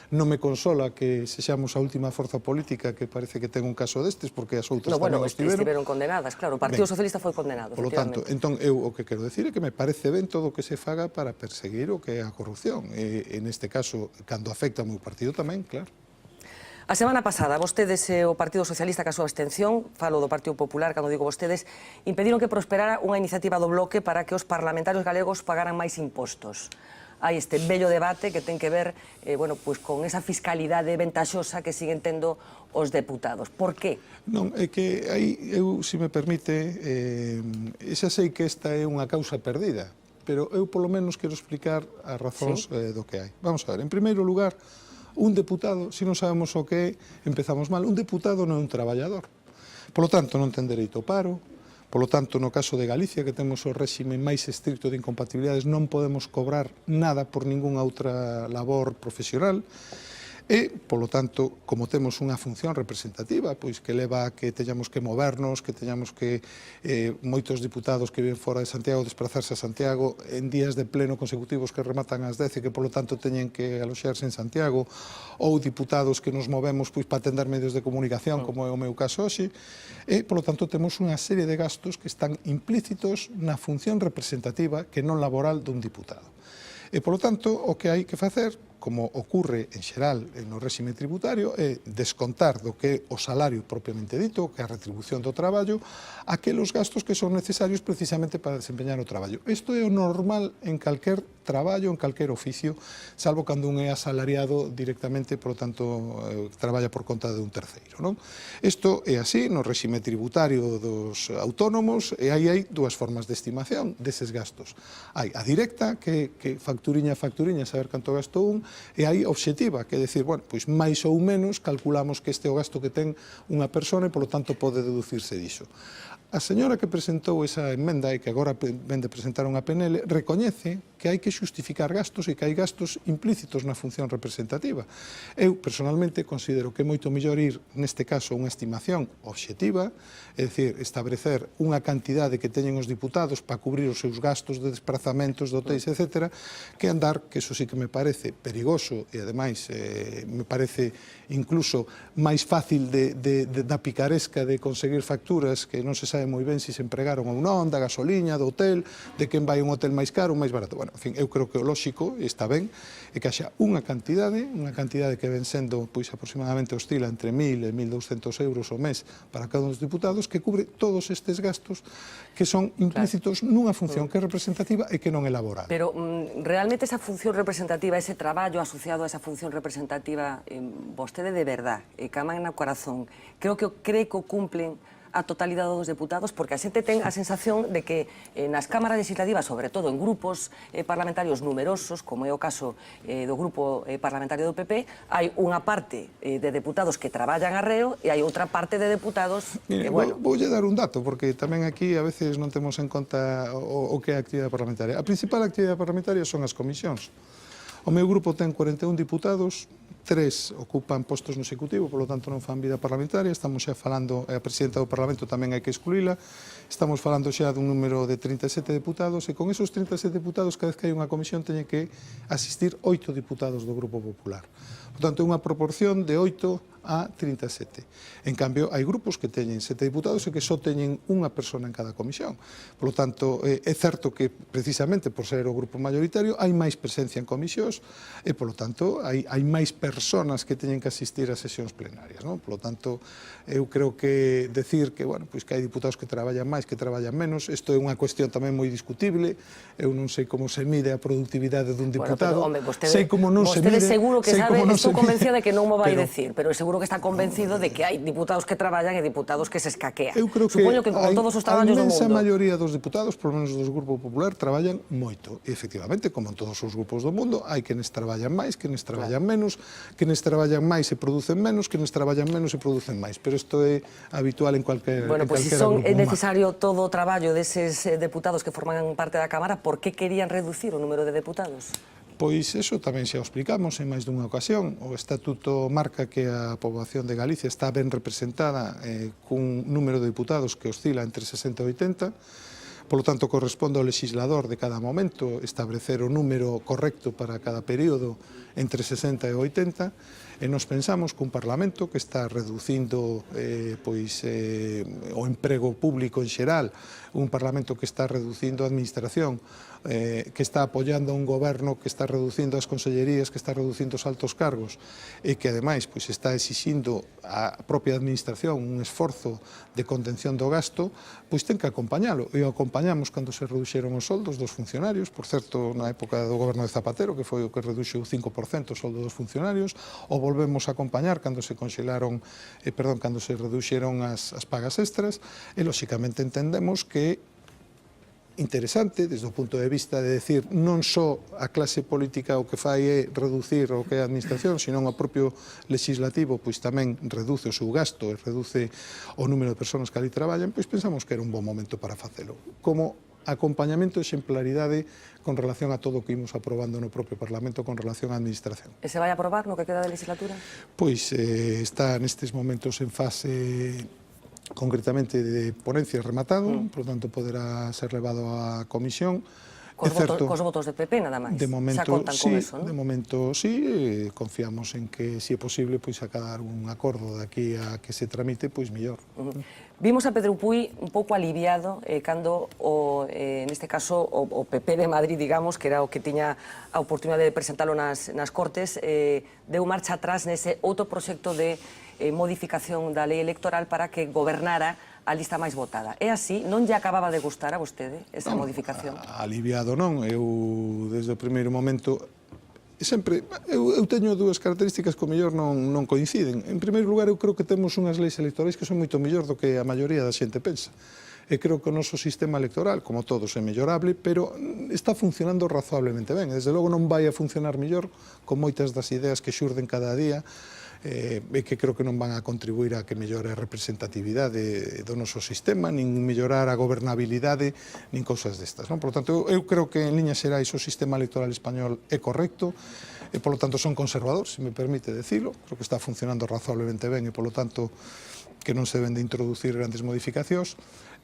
Non me consola que sexamos a última forza política que parece que ten un caso destes, porque as outras tamén estiveron condenadas, claro, o Partido Socialista foi condenado, efectivamente. Por lo tanto, entón, eu o que quero decir é que me parece ben todo o que se faga para perseguir o que é a corrupción. E, neste caso, cando afecta ao meu partido tamén, claro. A semana pasada, vostedes e o Partido Socialista, que a súa abstención, falo do Partido Popular, cando digo vostedes, impediron que prosperara unha iniciativa do bloque para que os parlamentarios galegos pagaran máis impostos. Hai este bello debate que ten que ver con esa fiscalidade ventaxosa que siguen tendo os deputados. Por qué? Non, é que eu, se me permite, xa sei que esta é unha causa perdida, pero eu polo menos quero explicar as razóns do que hai. Vamos a ver, en primeiro lugar, un deputado, se non sabemos o que é, empezamos mal, un deputado non é un traballador. Por lo tanto, non ten dereito ao paro. Por lo tanto, no caso de Galicia, que temos o réxime máis estricto de incompatibilidades, non podemos cobrar nada por ningunha outra labor profesional. E, polo tanto, como temos unha función representativa, pois que leva a que teñamos que movernos, que teñamos que moitos diputados que viven fora de Santiago desplazarse a Santiago en días de pleno consecutivos que rematan ás 10 e que, polo tanto, teñen que aloxarse en Santiago, ou diputados que nos movemos pois para atender medios de comunicación, como é o meu caso hoxe, e, polo tanto, temos unha serie de gastos que están implícitos na función representativa que non laboral dun diputado. E, polo tanto, o que hai que facer como ocurre en xeral no réxime tributario, é descontar do que é o salario propiamente dito, que é a retribución do traballo, aqueles gastos que son necesarios precisamente para desempeñar o traballo. Isto é o normal en calquer traballo, en calquer oficio, salvo cando un é asalariado directamente, por lo tanto, traballa por conta de un terceiro. Isto é así no réxime tributario dos autónomos, e aí hai dúas formas de estimación deses gastos. Hai a directa, que facturiña a facturiña, saber canto gastou un, e hai obxectiva, que é dicir, bueno, pois máis ou menos calculamos que este é o gasto que ten unha persona e, polo tanto, pode deducirse diso. A señora que presentou esa emenda e que agora ven de presentar unha PNL recoñece que hai que xustificar gastos e que hai gastos implícitos na función representativa. Eu, personalmente, considero que é moito mellor ir, neste caso, unha estimación obxectiva, é dicir, establecer unha cantidade que teñen os diputados para cubrir os seus gastos de desplazamentos, de hotéis, etc., que andar, que eso sí que me parece perigoso e, ademais, me parece incluso máis fácil da picaresca de conseguir facturas que non se sabe moi ben se se empregaron ou non, da gasoliña, do hotel, de quen vai a un hotel máis caro ou máis barato. Bueno, en fin, eu creo que o lóxico, está ben, é que haxa unha cantidade que ven sendo, pois, aproximadamente oscila entre 1.000 e 1.200 euros ao mes para cada un dos diputados, que cubre todos estes gastos que son implícitos nunha función que é representativa e que non é laboral. Pero realmente esa función representativa, ese traballo asociado a esa función representativa, vostede de verdad, caman no corazón, creo que o cumplen a totalidade dos deputados, porque a xente ten a sensación de que nas cámaras legislativas, sobre todo en grupos parlamentarios numerosos, como é o caso do grupo parlamentario do PP, hai unha parte de deputados que traballan arreo e hai outra parte de deputados que, bueno... Voulle dar un dato, porque tamén aquí a veces non temos en conta o que é a actividade parlamentaria. A principal actividade parlamentaria son as comisións. O meu grupo ten 41 diputados, 3 ocupan postos no Executivo, polo tanto non fan vida parlamentaria, estamos xa falando, a presidenta do Parlamento tamén hai que excluíla, estamos falando xa dun número de 37 deputados, e con esos 37 deputados, cada vez que hai unha comisión, teñen que asistir 8 diputados do Grupo Popular. Por tanto, é unha proporción de 8 a 37. En cambio, hai grupos que teñen 7 diputados e que só teñen unha persona en cada comisión. Por lo tanto, é certo que, precisamente por ser o grupo mayoritario, hai máis presencia en comisións e, por lo tanto, hai máis personas que teñen que asistir a sesións plenarias. Por lo tanto, eu creo que decir que, bueno, pois que hai diputados que traballan máis, que traballan menos, isto é unha cuestión tamén moi discutible. Eu non sei como se mide a productividade dun diputado. Sei como non se mide. Vostede seguro que sabe, estou convencida de que non mo vai decir, pero seguro que está convencido de que hai diputados que traballan e diputados que se escaquean. Eu creo que supoño que como todos os traballos do mundo. A inmensa maioría dos diputados, por lo menos dos Grupo Popular, traballan moito. E, efectivamente, como en todos os grupos do mundo, hai quenes traballan máis, quenes traballan menos, quenes traballan máis e producen menos, quenes traballan menos e producen máis. Pero isto é habitual en cualquier grupo. Bueno, pois se son necesario todo o traballo deses deputados que forman parte da Cámara, por que querían reducir o número de deputados? Pois eso tamén xa o explicamos en máis dunha ocasión. O Estatuto marca que a poboación de Galicia está ben representada cun número de diputados que oscila entre 60 e 80. Por lo tanto, corresponde ao legislador de cada momento establecer o número correcto para cada período entre 60 e 80. E nos pensamos que un Parlamento que está reducindo o emprego público en xeral, un Parlamento que está reducindo a administración, que está apoiando a un goberno que está reducindo as consellerías, que está reducindo os altos cargos e que, ademais, está exixindo a propia administración un esforzo de contención do gasto, pois ten que acompañalo. E o acompañamos cando se reduxeron os soldos dos funcionarios, por certo, na época do goberno de Zapatero, que foi o que reduxo o 5% o soldo dos funcionarios, o volvemos a acompañar cando se cando se reduxeron as pagas extras, e, lóxicamente, entendemos que interesante desde o punto de vista de decir non só a clase política o que fai é reducir o que é a administración, sino o propio legislativo pois tamén reduce o seu gasto e reduce o número de persoas que ali traballan, pois pensamos que era un bon momento para facelo. Como acompañamento e exemplaridade con relación a todo o que imos aprobando no propio Parlamento con relación á administración. E se vai a aprobar no que queda de legislatura? Pois está nestes momentos en fase concretamente de ponencia rematado, por lo tanto poderá ser levado á comisión. Cos votos de PP nada máis. De momento, xa contan con eso, non? De momento sí, confiamos en que, se é posible, pois sacar un acordo de aquí a que se tramite, pois mellor. Vimos a Pedro Puy un pouco aliviado cando, neste caso, o PP de Madrid, digamos, que era o que tiña a oportunidade de presentalo nas Cortes, deu marcha atrás nese outro proxecto de modificación da lei electoral para que gobernara a lista máis votada. É así? Non lle acababa de gustar a vostede esa modificación? Aliviado non. Eu, desde o primeiro momento, sempre, eu teño dúas características que o mellor non coinciden. En primeiro lugar, eu creo que temos unhas leis electorais que son moito mellor do que a maioría da xente pensa. E creo que o noso sistema electoral, como todos, é mellorable, pero está funcionando razoablemente ben. Desde logo non vai a funcionar mellor con moitas das ideas que xurden cada día e que creo que non van a contribuir a que mellore a representatividade do noso sistema, nin mellorar a gobernabilidade, nin cousas destas. Por lo tanto, eu creo que en liñas xerais o sistema electoral español é correcto, e, por lo tanto, son conservador, se me permite decirlo. Creo que está funcionando razoablemente ben e, por lo tanto, que non se deben de introducir grandes modificacións.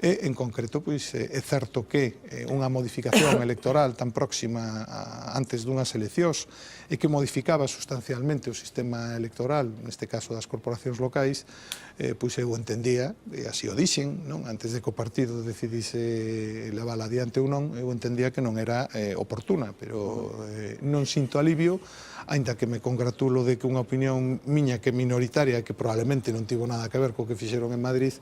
E, en concreto, pois, é certo que unha modificación electoral tan próxima antes dunhas eleccións e que modificaba sustancialmente o sistema electoral, neste caso das corporacións locais, pois eu entendía, e así o dixen, antes de que o partido decidise levar adiante ou non, eu entendía que non era oportuna, pero non sinto alivio, aínda que me congratulo de que unha opinión miña que é minoritaria, que probablemente non tivo nada que ver co que fixeron en Madrid,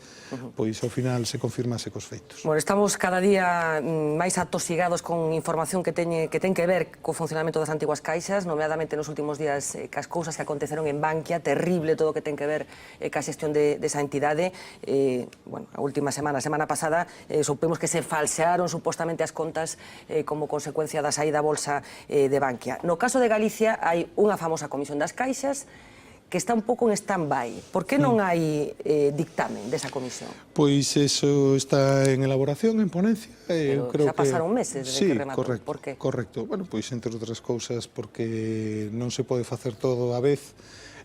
pois ao final se confirmase cos feitos. Bueno, estamos cada día máis atosigados con información que ten que ver co funcionamento das antiguas caixas, nomeadamente nos últimos días cas cousas que aconteceron en Bankia, terrible todo o que ten que ver ca xestión desa entidade. Bueno, a última semana, a semana pasada, supimos que se falsearon supostamente as contas como consecuencia da saída a bolsa de Bankia. No caso de Galicia, hai unha famosa comisión das caixas que está un pouco en stand-by. Por que non hai dictamen desa comisión? Pois eso está en elaboración, en ponencia. Pero xa pasaron meses desde que rematou. Por que? Correcto. Bueno, pois, entre outras cousas, porque non se pode facer todo a vez.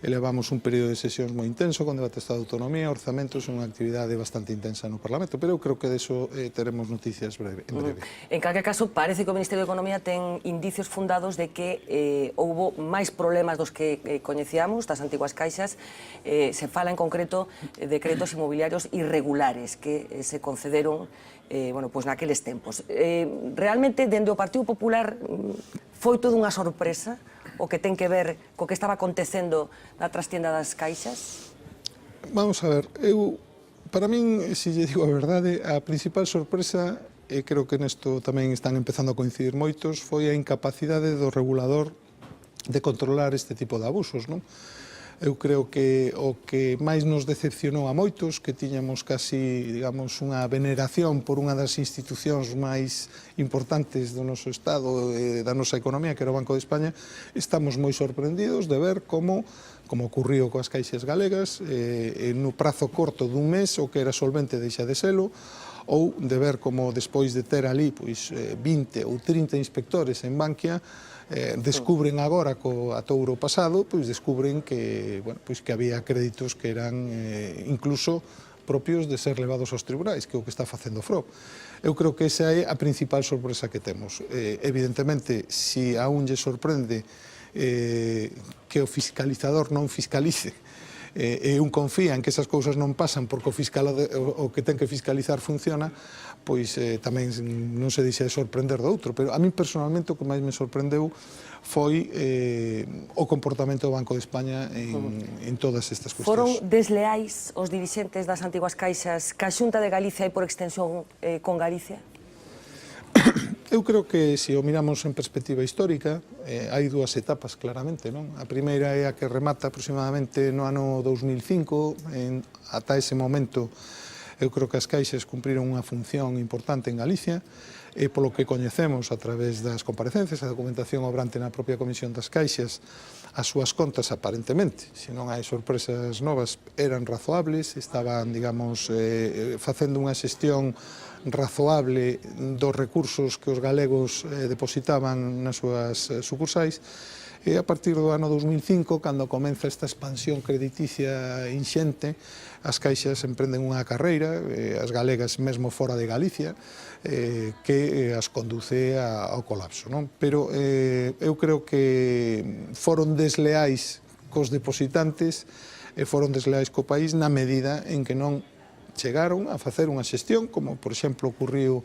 Elevamos un período de sesións moi intenso, con debate de Estado de Autonomía, orzamentos, unha actividade bastante intensa no Parlamento, pero eu creo que deso teremos noticias en breve. En calquer caso, parece que o Ministerio de Economía ten indicios fundados de que houbo máis problemas dos que coñecíamos, das antiguas caixas. Se fala en concreto de decretos inmobiliarios irregulares que se concederon naqueles tempos. Realmente, dende o Partido Popular, foi toda unha sorpresa o que ten que ver co que estaba acontecendo na trastienda das caixas? Vamos a ver, para min, se lle digo a verdade, a principal sorpresa, e creo que nesto tamén están empezando a coincidir moitos, foi a incapacidade do regulador de controlar este tipo de abusos, non? Eu creo que o que máis nos decepcionou a moitos, que tiñamos casi, digamos, unha veneración por unha das institucións máis importantes do noso Estado e da nosa economía, que era o Banco de España, estamos moi sorprendidos de ver como ocurriu coas caixas galegas, no prazo corto dun mes, o que era solvente deixa de selo, ou de ver como despois de ter ali 20 ou 30 inspectores en Bankia, descubren agora co atouro pasado, descubren que había créditos que eran incluso propios de ser levados aos tribunais, que é o que está facendo FRO. Eu creo que esa é a principal sorpresa que temos. Evidentemente, se a un lle sorprende que o fiscalizador non fiscalice e un confía en que esas cousas non pasan porque o que ten que fiscalizar funciona, pois tamén non se deixa de sorprender do outro. Pero a mí personalmente o que máis me sorprendeu foi o comportamento do Banco de España en todas estas cuestións. Foron desleais os dirixentes das antiguas caixas ca Xunta de Galicia e por extensión con Galicia? Eu creo que, se o miramos en perspectiva histórica, hai dúas etapas, claramente, non? A primeira é a que remata aproximadamente no ano 2005, ata ese momento eu creo que as caixas cumpriron unha función importante en Galicia, e polo que coñecemos a través das comparecencias, a documentación obrante na propia Comisión das Caixas, as súas contas, aparentemente, se non hai sorpresas novas, eran razoables, estaban, digamos, facendo unha xestión razoable dos recursos que os galegos depositaban nas súas sucursais, e a partir do ano 2005, cando comeza esta expansión crediticia inxente, as caixas emprenden unha carreira, as galegas mesmo fora de Galicia, que as conduce ao colapso, non? Pero eu creo que foron desleais cos depositantes e foron desleais co país na medida en que non chegaron a facer unha xestión, como por exemplo ocurriu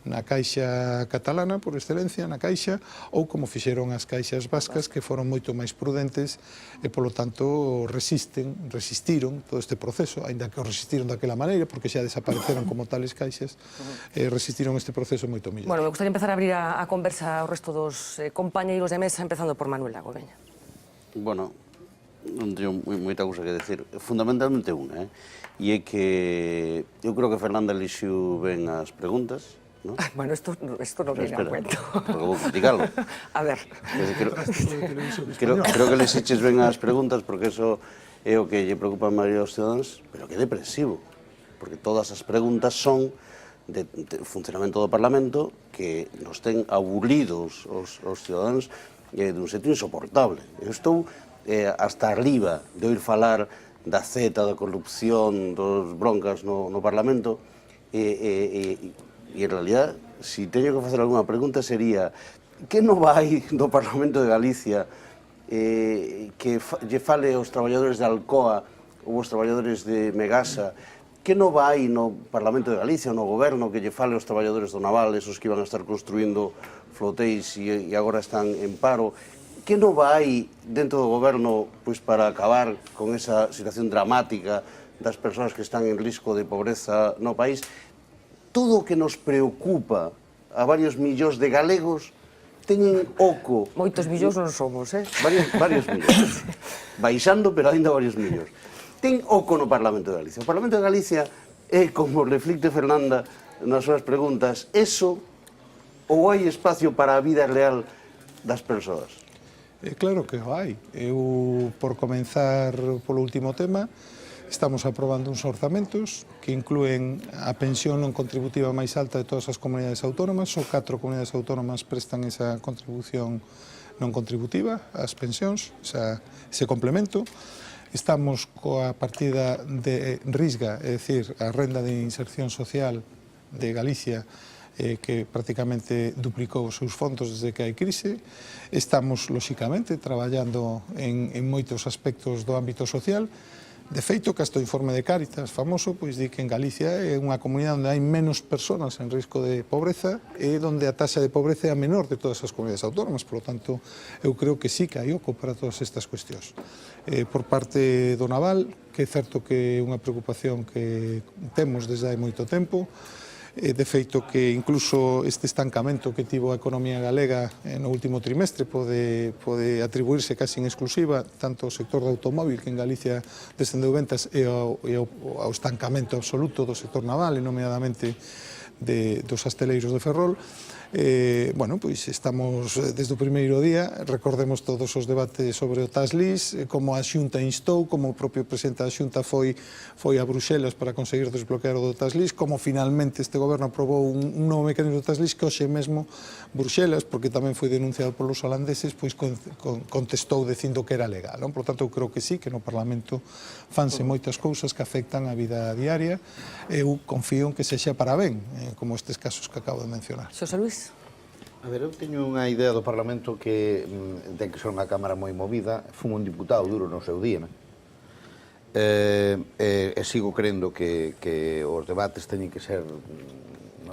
na Caixa catalana, por excelencia, na Caixa, ou como fixeron as caixas vascas, que foron moito máis prudentes e, polo tanto, resistiron todo este proceso, aínda que o resistiron daquela maneira, porque xa desapareceron como tales caixas, resistiron este proceso moito mellor. Bueno, me gustaría empezar a abrir a conversa ao resto dos compañeiros de mesa, empezando por Manuel Lago, veña. Bueno, non teño moita cousa que decir. Fundamentalmente unha, e é que eu creo que Fernanda elixiu ben as preguntas, ¿no? Bueno, esto no viene a cuento. Porque vou criticarlo. A ver. Creo que le exiches ben as preguntas, porque eso é o que lle preocupa a maioría dos ciudadanos, pero que é depresivo, porque todas as preguntas son de funcionamento do Parlamento que nos ten aburridos os ciudadanos dun xeito insoportable. Eu estou hasta arriba de oír falar da zeta, da corrupción, dos broncas no Parlamento, e en realidad, si teño que facer alguna pregunta sería que non vai do Parlamento de Galicia que lle fale aos traballadores de Alcoa ou aos traballadores de Megasa, que non vai no Parlamento de Galicia ou no Goberno que lle fale aos traballadores do Naval, esos que iban a estar construindo flotéis e agora están en paro, que non vai dentro do Goberno para acabar con esa situación dramática das persoas que están en risco de pobreza no país. Todo o que nos preocupa a varios millóns de galegos teñen oco. Moitos millóns non somos, Varios millóns. Baixando, pero ainda varios millóns. Ten oco no Parlamento de Galicia. O Parlamento de Galicia é, como reflicte Fernanda nas súas preguntas, eso ou hai espacio para a vida real das persoas? Claro que hai. Eu, por comenzar polo último tema, estamos aprobando uns orzamentos que inclúen a pensión non contributiva máis alta de todas as comunidades autónomas. Só 4 comunidades autónomas prestan esa contribución non contributiva, as pensións, ese complemento. Estamos coa partida de Risga, é dicir, a renda de inserción social de Galicia, que prácticamente duplicou os seus fondos desde que hai crise. Estamos, lóxicamente, traballando en moitos aspectos do ámbito social. De feito, que hasta o informe de Cáritas famoso di que en Galicia é unha comunidade onde hai menos persoas en risco de pobreza e onde a taxa de pobreza é a menor de todas as comunidades autónomas. Por lo tanto, eu creo que sí que hai oco para todas estas cuestións. Por parte do Naval, que é certo que é unha preocupación que temos desde hai moito tempo, de feito que incluso este estancamento que tivo a economía galega no último trimestre pode atribuirse casi en exclusiva tanto ao sector do automóvil, que en Galicia descendeu ventas, e ao estancamento absoluto do sector naval, e nomeadamente dos asteleiros de Ferrol. Bueno, pois estamos desde o primeiro día, recordemos todos os debates sobre o TASLIS, como a Xunta instou, como o propio presidente da Xunta foi a Bruxelas para conseguir desbloquear o do TASLIS, como finalmente este goberno aprobou un novo mecanismo do TASLIS que hoxe mesmo Bruxelas, porque tamén foi denunciado polos holandeses, pois contestou dicindo que era legal. Por tanto, eu creo que sí, que no Parlamento fanse moitas cousas que afectan a vida diaria. Eu confío en que sexa para ben, como estes casos que acabo de mencionar. Xosé Luís. A ver, eu teño unha idea do Parlamento que ten que ser unha Cámara moi movida. Fun un diputado duro no seu día, e sigo crendo que os debates teñen que ser,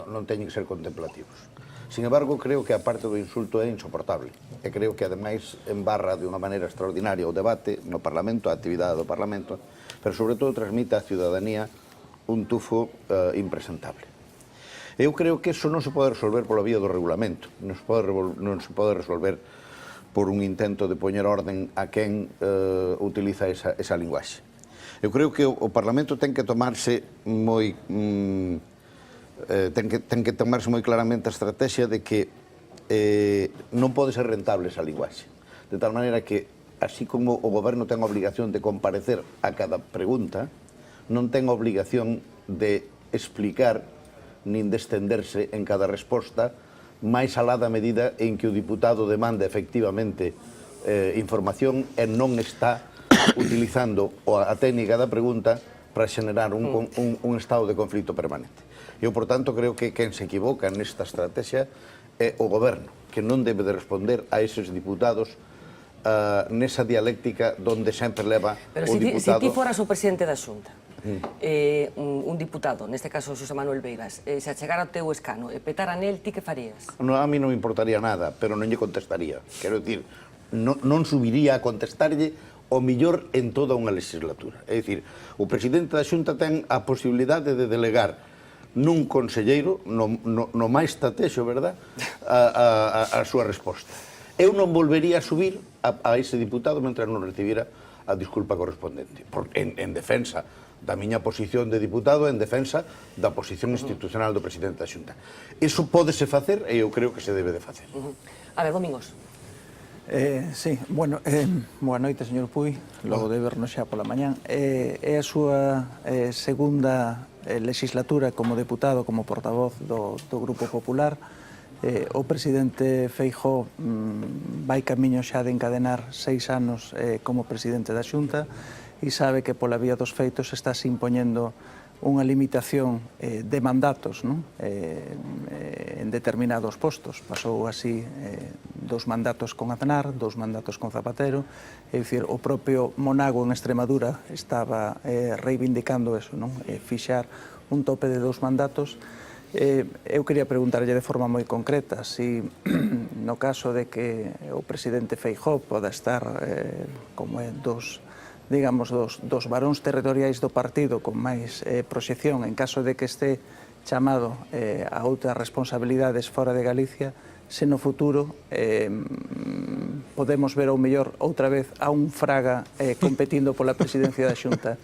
non teñen que ser contemplativos. Sin embargo, creo que a parte do insulto é insoportable, e creo que ademais embarra de unha maneira extraordinaria o debate no Parlamento, a actividade do Parlamento, pero sobre todo transmite á ciudadanía un tufo impresentable. Eu creo que eso non se pode resolver pola vía do regulamento, non se pode resolver por un intento de poñer orden a quen utiliza esa linguaxe. Eu creo que o Parlamento ten que tomarse moi claramente a estrategia de que non pode ser rentable esa linguaxe, de tal maneira que, así como o goberno ten a obligación de comparecer a cada pregunta, non ten a obligación de explicar nin de estenderse en cada resposta, máis alá da medida en que o diputado demanda efectivamente información e non está utilizando a técnica da pregunta para xenerar un estado de conflito permanente. Eu, por tanto, creo que quen se equivoca nesta estrategia é o goberno, que non debe de responder a eses diputados nesa dialéctica donde sempre leva o diputado... Pero se ti foras o presidente da Xunta, un diputado, neste caso Xosé Manuel Veigas, se achegara ao teu escano e petara nel, ti que farías? No, a mí non me importaría nada, pero non lle contestaría. Quero dicir, non subiría a contestarlle o millor en toda unha legislatura. É dicir, o presidente da Xunta ten a posibilidade de delegar nun conselleiro, no máis tatexo, verdad, a súa resposta. Eu non volvería a subir a ese diputado mentre non recibira a disculpa correspondente, en defensa da miña posición de diputado, en defensa da posición institucional do presidente da Xunta. Iso pódese facer e eu creo que se debe de facer. A ver, Domingos. Sí, bueno, boa noite, señor Puy, logo de vernos xa pola mañán. É a súa segunda legislatura como deputado, como portavoz do Grupo Popular. O presidente Feijóo vai camiño xa de encadenar 6 anos como presidente da Xunta e sabe que pola vía dos feitos está se impoñendo unha limitación de mandatos en determinados postos. Pasou así 2 mandatos con Aznar, 2 mandatos con Zapatero, é dicir, o propio Monago en Extremadura estaba reivindicando eso, fixar un tope de 2 mandatos. Eu quería preguntarlle de forma moi concreta si no caso de que o presidente Feijóo poda estar como dos varóns territoriais do partido con máis proxección en caso de que este chamado a outras responsabilidades fora de Galicia, se no futuro podemos ver ao mellor outra vez a un Fraga competindo pola presidencia da Xunta.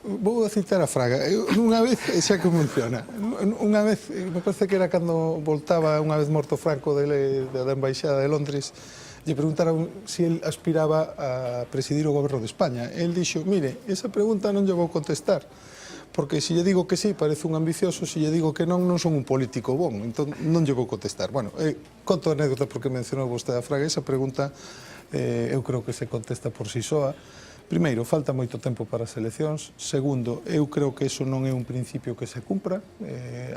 Vou a citar a Fraga. Unha vez, xa que menciona, unha vez, me parece que era cando voltaba unha vez morto Franco da Embaixada de Londres, lle preguntaron se el aspiraba a presidir o goberno de España. El dixo, mire, esa pregunta non lle vou contestar, porque se lle digo que sí, parece un ambicioso, se lle digo que non, non son un político bon, entón non lle vou contestar. Bueno, conto a anécdota porque mencionou vostede a Fraga, esa pregunta eu creo que se contesta por si soa. Primeiro, falta moito tempo para as eleccións. Segundo, eu creo que iso non é un principio que se cumpra.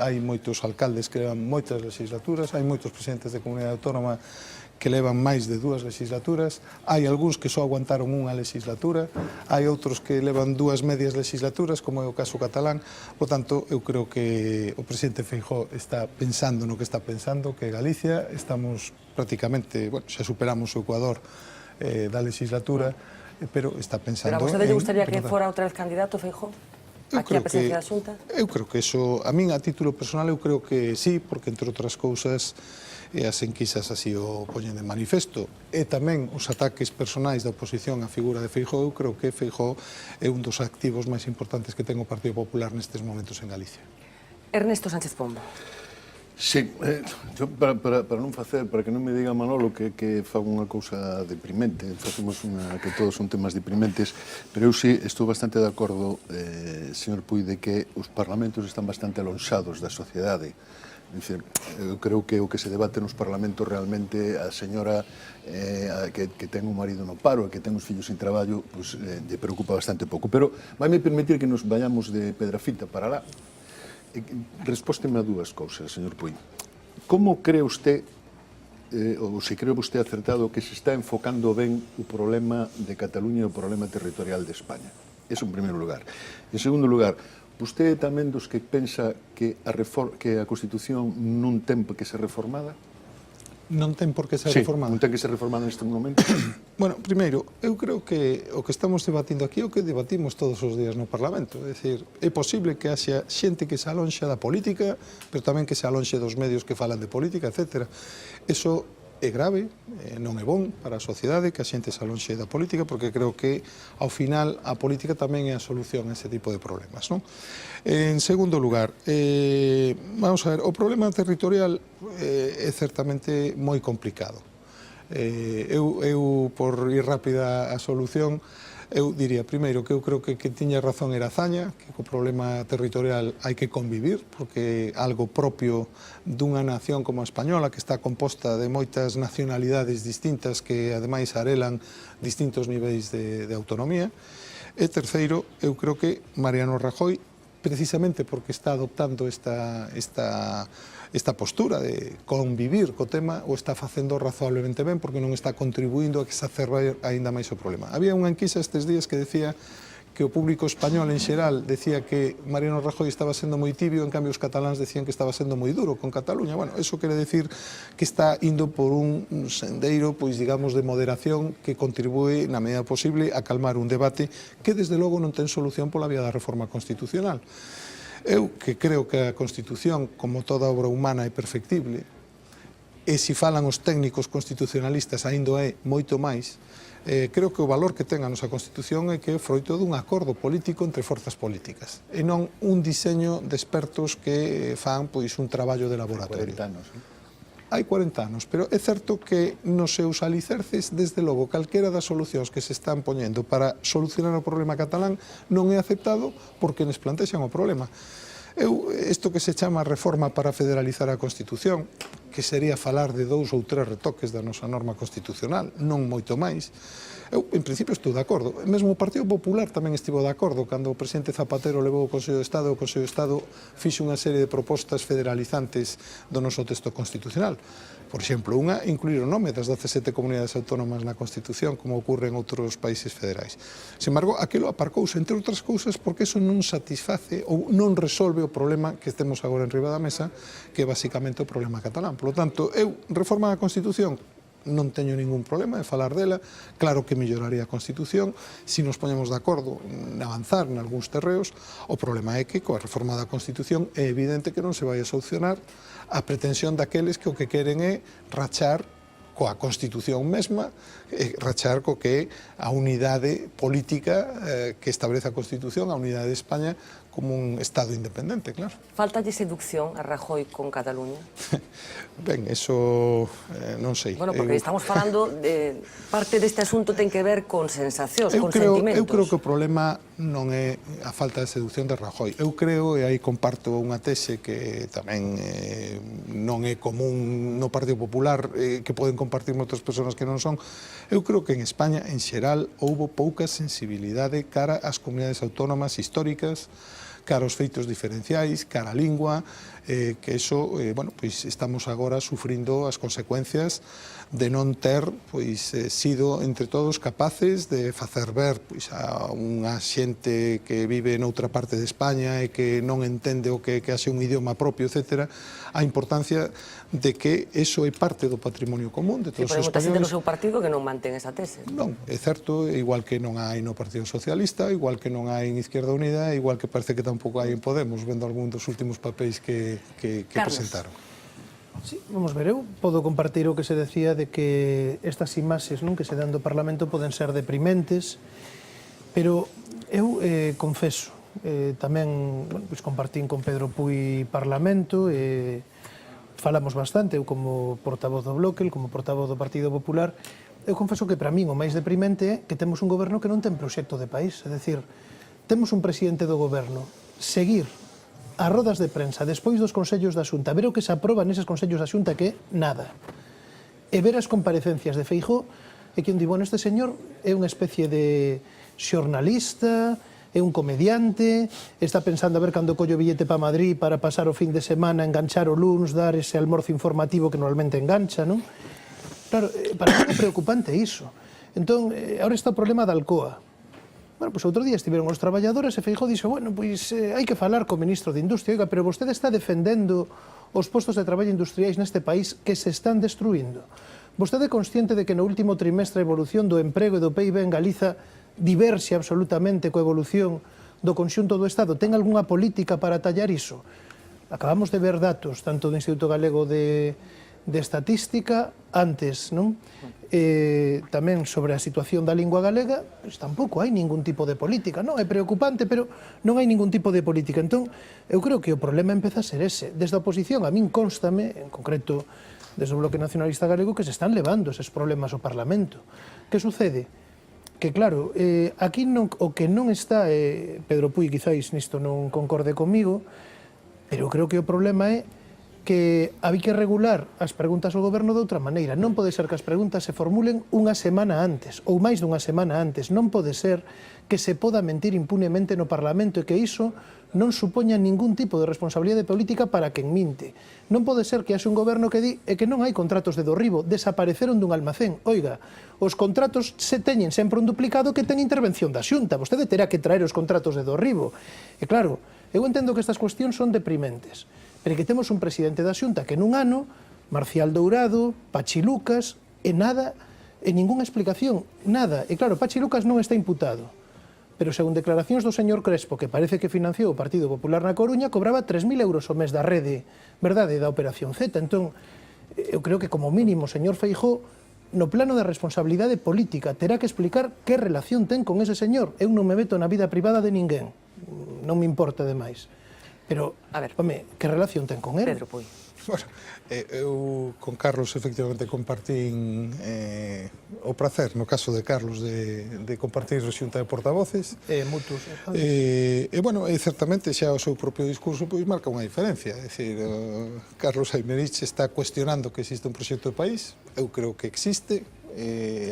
Hai moitos alcaldes que levan moitas legislaturas, hai moitos presidentes de comunidade autónoma que levan máis de 2 legislaturas, hai algúns que só aguantaron unha legislatura, hai outros que levan 2 medias legislaturas, como é o caso catalán. Por tanto, eu creo que o presidente Feijóo está pensando no que está pensando, que Galicia estamos prácticamente, bueno, xa superamos o Ecuador da legislatura, pero está pensando... Pero a vostede lle gustaría que fora outra vez candidato, Feijóo? Aquí a presidencia da Xunta? Eu creo que eso, a min a título personal, eu creo que sí, porque entre outras cousas as enquisas así o poñen de manifesto, e tamén os ataques personais da oposición á figura de Feijóo. Eu creo que Feijóo é un dos activos máis importantes que ten o Partido Popular nestes momentos en Galicia. Ernesto Sánchez Pombo. Sí, para non facer, para que non me diga Manolo que fago unha cousa deprimente, facemos que todos son temas deprimentes, pero eu sí estou bastante de acordo, señor Puy, de que os parlamentos están bastante alonxados da sociedade. Eu creo que o que se debate nos parlamentos realmente a señora que ten un marido no paro e que ten os fillos sin traballo, lle preocupa bastante pouco. Pero vai-me permitir que nos vayamos de Pedrafita para lá. Respósteme a 2 cousas, señor Puy. Como cree usted, ou se cree usted acertado, que se está enfocando ben o problema de Cataluña e o problema territorial de España? Eso en primeiro lugar. En segundo lugar, usted é tamén dos que pensa que a Constitución non ten por que ser reformada? Non ten por que ser reformada. Non ten que ser reformada neste momento? Bueno, primeiro, eu creo que o que estamos debatindo aquí é o que debatimos todos os días no Parlamento. É dicir, é posible que haxa xente que se alonxa da política, pero tamén que se alonxe dos medios que falan de política, etc. Eso é grave, non é bon para a sociedade que a xente se alonxe da política, porque creo que, ao final, a política tamén é a solución a ese tipo de problemas, non? En segundo lugar, vamos a ver, o problema territorial é certamente moi complicado. Eu, por ir rápida a solución, eu diría, primeiro, que eu creo que tiña razón era Azaña, que co problema territorial hai que convivir, porque algo propio dunha nación como a española, que está composta de moitas nacionalidades distintas que, ademais, arelan distintos niveis de autonomía. E terceiro, eu creo que Mariano Rajoy precisamente porque está adoptando esta postura de convivir co tema, o está facendo razoablemente ben, porque non está contribuindo a que se exacerbe aínda máis o problema. Había unha enquisa estes días que decía que o público español en xeral decía que Mariano Rajoy estaba sendo moi tibio, en cambio os cataláns decían que estaba sendo moi duro con Cataluña. Bueno, eso quere decir que está indo por un sendeiro, pois digamos, de moderación que contribúe na medida posible a calmar un debate que desde logo non ten solución pola vía da reforma constitucional. Eu que creo que a Constitución, como toda obra humana, é perfectible, e se falan os técnicos constitucionalistas aínda é moito máis, creo que o valor que ten a nosa Constitución é que é froito dun acordo político entre forzas políticas e non un diseño de expertos que fan pois un traballo de laboratorio. 40 anos, Hai 40 anos, pero é certo que nos seus alicerces, desde logo, calquera das solucións que se están poñendo para solucionar o problema catalán non é aceptado porque nos plantexan o problema. Isto que se chama reforma para federalizar a Constitución, que sería falar de 2 ou 3 retoques da nosa norma constitucional, non moito máis. Eu, en principio, estou de acordo. Mesmo o Partido Popular tamén estivo de acordo cando o presidente Zapatero levou o Consello de Estado, o Consello de Estado fixe unha serie de propostas federalizantes do noso texto constitucional. Por exemplo, unha, incluir o nome das 17 comunidades autónomas na Constitución, como ocorre en outros países federais. Sin embargo, aquilo aparcouse, entre outras cousas, porque eso non satisface ou non resolve o problema que temos agora en riba da mesa, que é basicamente o problema catalán. Por lo tanto, eu, reforma da Constitución, non teño ningún problema de falar dela, claro que melloraría a Constitución se nos poñemos de acordo en avanzar en algúns terreos. O problema é que coa reforma da Constitución é evidente que non se vai a solucionar a pretensión daqueles que o que queren é rachar coa Constitución mesma, rachar co que é a unidade política que establece a Constitución, a unidade de España como un Estado independente, claro. Faltalle seducción a Rajoy con Cataluña? Ben, eso non sei. Bueno, porque estamos falando de parte deste asunto ten que ver con sensacións, con sentimentos. Eu creo que o problema non é a falta de seducción de Rajoy. Eu creo, e aí comparto unha tese que tamén non é común no Partido Popular, que poden compartir moitas persoas que non son. Eu creo que en España, en xeral, houbo pouca sensibilidade cara ás comunidades autónomas históricas, cara aos feitos diferenciais, cara á lingua, que eso, bueno, pois estamos agora sufrindo as consecuencias de non ter pois sido entre todos capaces de facer ver pois a unha xente que vive noutra parte de España e que non entende o que haxe un idioma propio, etc., a importancia de que eso é parte do patrimonio común de todos os españoles. Pero hai moita xente no seu partido que non mantén esa tese. Non, é certo, igual que non hai no Partido Socialista, igual que non hai en Izquierda Unida, igual que parece que tampouco hai en Podemos, vendo algún dos últimos papéis que presentaron. Sí, vamos ver, eu podo compartir o que se decía de que estas imaxes que se dan do Parlamento poden ser deprimentes, pero eu confeso, tamén compartín con Pedro Puy Parlamento, falamos bastante, eu como portavoz do Bloque, el como portavoz do Partido Popular, eu confeso que para min o máis deprimente é que temos un goberno que non ten proxecto de país, é dicir, temos un presidente do goberno seguir as rodas de prensa despois dos consellos da Xunta, ver o que se aproba neses consellos da Xunta, que é nada, e ver as comparecencias de Feijóo, e que un di, bueno, este señor é unha especie de xornalista, é un comediante, está pensando a ver cando collo billete para Madrid para pasar o fin de semana, enganchar o luns, dar ese almorzo informativo que normalmente engancha, non? Claro, para mí é preocupante iso. Entón, ahora está o problema da Alcoa. Bueno, pois outro día estiveron os traballadores e Feijóo dixo, bueno, pois hai que falar co ministro de Industria, oiga, pero vostede está defendendo os postos de traballo industriais neste país que se están destruindo. Vostede é consciente de que no último trimestre a evolución do emprego e do PIB en Galiza diverxe absolutamente coa evolución do conxunto do Estado. Ten algunha política para tallar iso? Acabamos de ver datos, tanto do Instituto Galego de Estatística, antes, non? Tamén sobre a situación da lingua galega, pois tampouco hai ningún tipo de política, non? É preocupante, pero non hai ningún tipo de política. Entón, eu creo que o problema empeza a ser ese. Desde a oposición, a min constame, en concreto, desde o Bloque Nacionalista Galego, que se están levando eses problemas ao Parlamento. Que sucede? Que claro, aquí o que non está, Pedro Puy quizáis nisto non concorde comigo, pero creo que o problema é que que había que regular as preguntas ao goberno de outra maneira. Non pode ser que as preguntas se formulen unha semana antes, ou máis dunha semana antes. Non pode ser que se poda mentir impunemente no Parlamento e que iso non supoña ningún tipo de responsabilidade política para quen minte. Non pode ser que haxe un goberno que di e que non hai contratos de Dorribo, desapareceron dun almacén. Oiga, os contratos se teñen sempre un duplicado que ten intervención da Xunta. Vostede terá que traer os contratos de Dorribo. E claro, eu entendo que estas cuestións son deprimentes, pero que temos un presidente da Xunta que nun ano, Marcial Dourado, Pachi Lucas, e nada, e ningunha explicación, nada. E claro, Pachi Lucas non está imputado, pero según declaracións do señor Crespo, que parece que financiou o Partido Popular na Coruña, cobraba 3.000 euros o mes da rede, verdade, da Operación Z. Entón, eu creo que como mínimo, señor Feijóo, no plano de responsabilidade política, terá que explicar que relación ten con ese señor. Eu non me meto na vida privada de ninguén, non me importa demais. Pero, home, que relación ten con él? Pedro Puy. Bueno, eu con Carlos efectivamente compartín o prazer, no caso de Carlos, de compartir a xunta de portavoces. Mutuos. Bueno, certamente xa o seu propio discurso pois marca unha diferencia. É dicir, Carlos Aymerich está cuestionando que existe un proxecto de país. Eu creo que existe.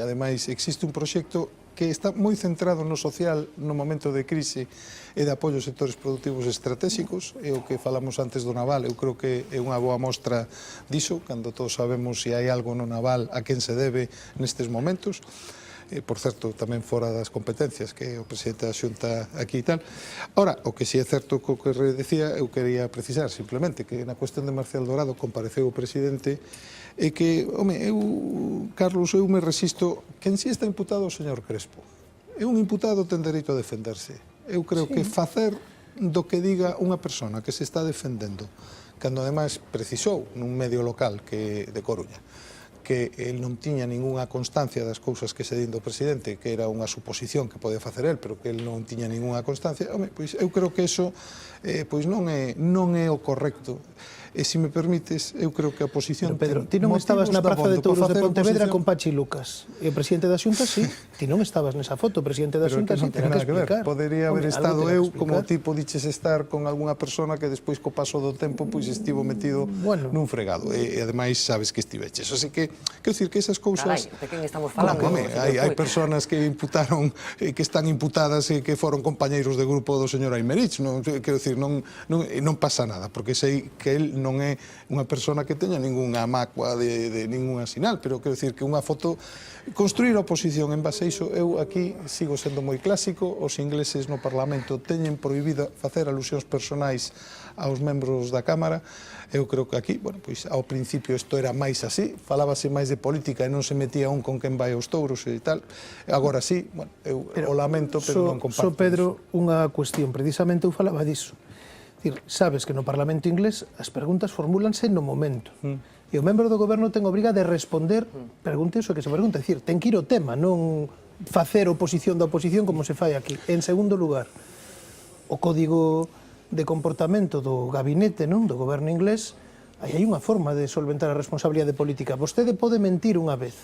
Ademais, existe un proxecto que está moi centrado no social no momento de crise e de apoio aos sectores productivos estratégicos. É o que falamos antes do naval, eu creo que é unha boa mostra diso, cando todos sabemos se hai algo no naval a quen se debe nestes momentos. Por certo, tamén fora das competencias que o presidente da Xunta aquí e tal. Ora, o que si é certo co que decía, eu quería precisar simplemente que na cuestión de Marcial Dourado compareceu o presidente e que, home, Carlos, eu me resisto, quen si está imputado o señor Crespo. E un imputado ten dereito a defenderse. Eu creo que facer do que diga unha persona que se está defendendo, cando ademais precisou nun medio local que de Coruña, que el non tiña ninguna constancia das cousas que se din do presidente, que era unha suposición que podía facer el, pero que el non tiña ninguna constancia, home, pois eu creo que eso pois non é o correcto. E, se me permites, eu creo que a oposición... Pero, Pedro, ti non estabas na Praza de Touros de Pontevedra con Pachi Lucas. E o presidente da Xunta, sí. Ti non estabas nesa foto. O presidente da Xunta, sí, terá que explicar. Podería haber estado eu, como tipo diches estar con algunha persona que despois, co paso do tempo, pois estivo metido nun fregado. E, ademais, sabes que estiveches. Así que, quero dicir que esas cousas... Carai, de quen estamos falando? Hai personas que imputaron, que están imputadas e que foron compañeiros de grupo do señor Aymerich. Quero dicir, non pasa nada, porque sei que el non é unha persona que teña ningunha macua de ningunha sinal, pero quero dicir que unha foto, construir a oposición en base a iso, eu aquí sigo sendo moi clásico, os ingleses no Parlamento teñen prohibido facer alusións personais aos membros da Cámara. Eu creo que aquí, bueno, pois ao principio isto era máis así, falábase máis de política e non se metía un con quen vai aos touros e tal. Agora sí, bueno, eu o lamento, pero non comparto. Pedro, unha cuestión, precisamente eu falaba diso. Sabes que no Parlamento inglés as preguntas formúlanse no momento. E o membro do goberno ten obriga de responder, pregunte iso que se pregunta, ten que ir o tema, non facer oposición da oposición como se fai aquí. En segundo lugar, o código de comportamento do gabinete, non, do goberno inglés, aí hai unha forma de solventar a responsabilidade política. Vostede pode mentir unha vez,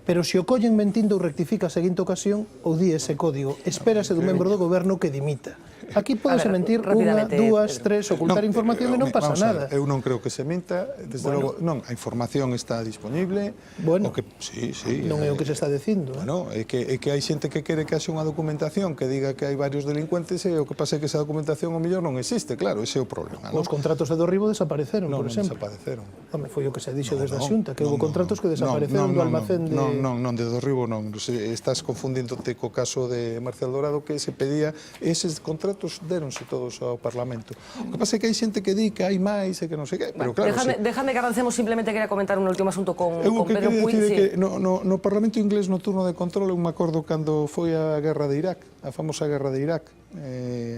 pero se o collen mentindo ou rectifica a seguinte ocasión, ou di ese código, espérase do membro do goberno que dimita. Aquí podese mentir unha, dúas, tres, ocultar información e non pasa nada. Eu non creo que se minta, desde logo, non, a información está disponible. Bueno, sí, non é o que se está dicindo. Bueno, é que hai xente que quere que haxe unha documentación que diga que hai varios delincuentes e o que pasa é que esa documentación o mellor non existe, claro, ese é o problema. Os contratos de Dorribo desapareceron, por exemplo. Non, desapareceron. Home, foi o que se dixo desde a Xunta, que houve contratos que desapareceron do almacén de... Non, de Dorribo non. Estás confundíndote co caso de Marcial Dourado, que se pedía, eses contratos deronse todos ao Parlamento. O que pasa é que hai xente que di que hai máis e que non sei que, pero claro... Déjame que avancemos, simplemente quería comentar un último asunto con Pedro Puy. No Parlamento inglés, no turno de control, eu me acordo cando foi a guerra de Irak, a famosa guerra de Irak,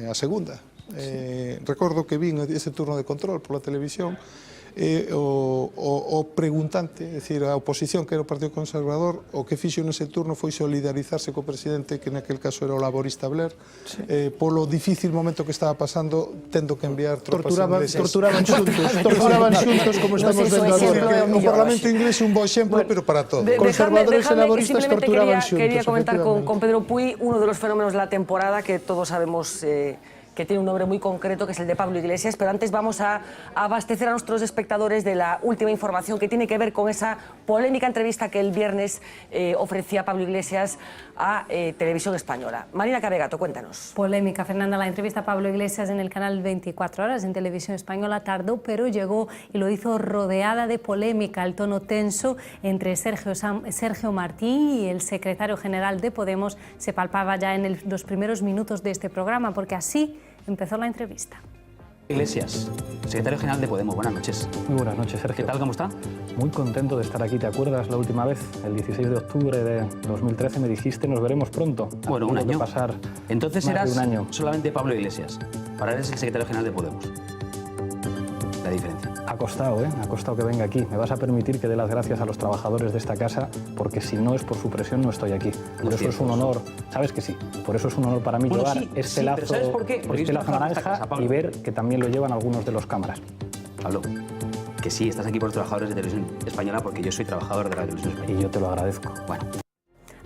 a segunda. Recordo que vin ese turno de control pola televisión, o preguntante, é dicir, a oposición, que era o Partido Conservador, o que fixo nese turno foi solidarizarse co presidente, que naquel caso era o laborista Blair, polo difícil momento que estaba pasando, tendo que enviar tropas inglesas. Torturaban xuntos, como estamos vendo agora. O Parlamento inglés é un bo exemplo, pero para todo. Conservadores e laboristas torturaban xuntos. Quería comentar con Pedro Puy uno de los fenómenos de la temporada que todos sabemos que que tiene un nombre muy concreto, que es el de Pablo Iglesias. Pero antes vamos a abastecer a nuestros espectadores de la última información que tiene que ver con esa polémica entrevista que el viernes ofrecía Pablo Iglesias a Televisión Española. Marina Cabegato, cuéntanos. Polémica, Fernanda. La entrevista a Pablo Iglesias en el canal 24 Horas en Televisión Española tardó, pero llegó y lo hizo rodeada de polémica. El tono tenso entre Sergio Martín y el secretario general de Podemos se palpaba ya en los primeros minutos de este programa, porque así empezó la entrevista. Iglesias, secretario general de Podemos, buenas noches. Muy buenas noches, Sergio. ¿Qué tal, cómo está? Muy contento de estar aquí. ¿Te acuerdas la última vez? El 16 de octubre de 2013 me dijiste nos veremos pronto. Bueno, un año. Pasar entonces más eras de un año. solamente Pablo Iglesias. Ahora eres el secretario general de Podemos. La diferencia. Ha costado, Ha costado que venga aquí. Me vas a permitir que dé las gracias a los trabajadores de esta casa, porque si no es por su presión no estoy aquí. Por eso es un honor, sabes que sí, por eso es un honor para mí llevar este lazo, ¿sabes por qué? este lazo naranja y ver que también lo llevan algunos de los cámaras. Pablo, que sí, estás aquí por los trabajadores de Televisión Española, porque yo soy trabajador de la Televisión Española. Y yo te lo agradezco. Bueno.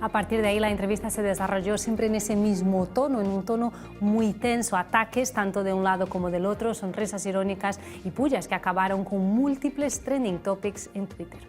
A partir de ahí la entrevista se desarrolló siempre en ese mismo tono, en un tono muy tenso, ataques tanto de un lado como del otro, sonrisas irónicas y pullas que acabaron con múltiples trending topics en Twitter.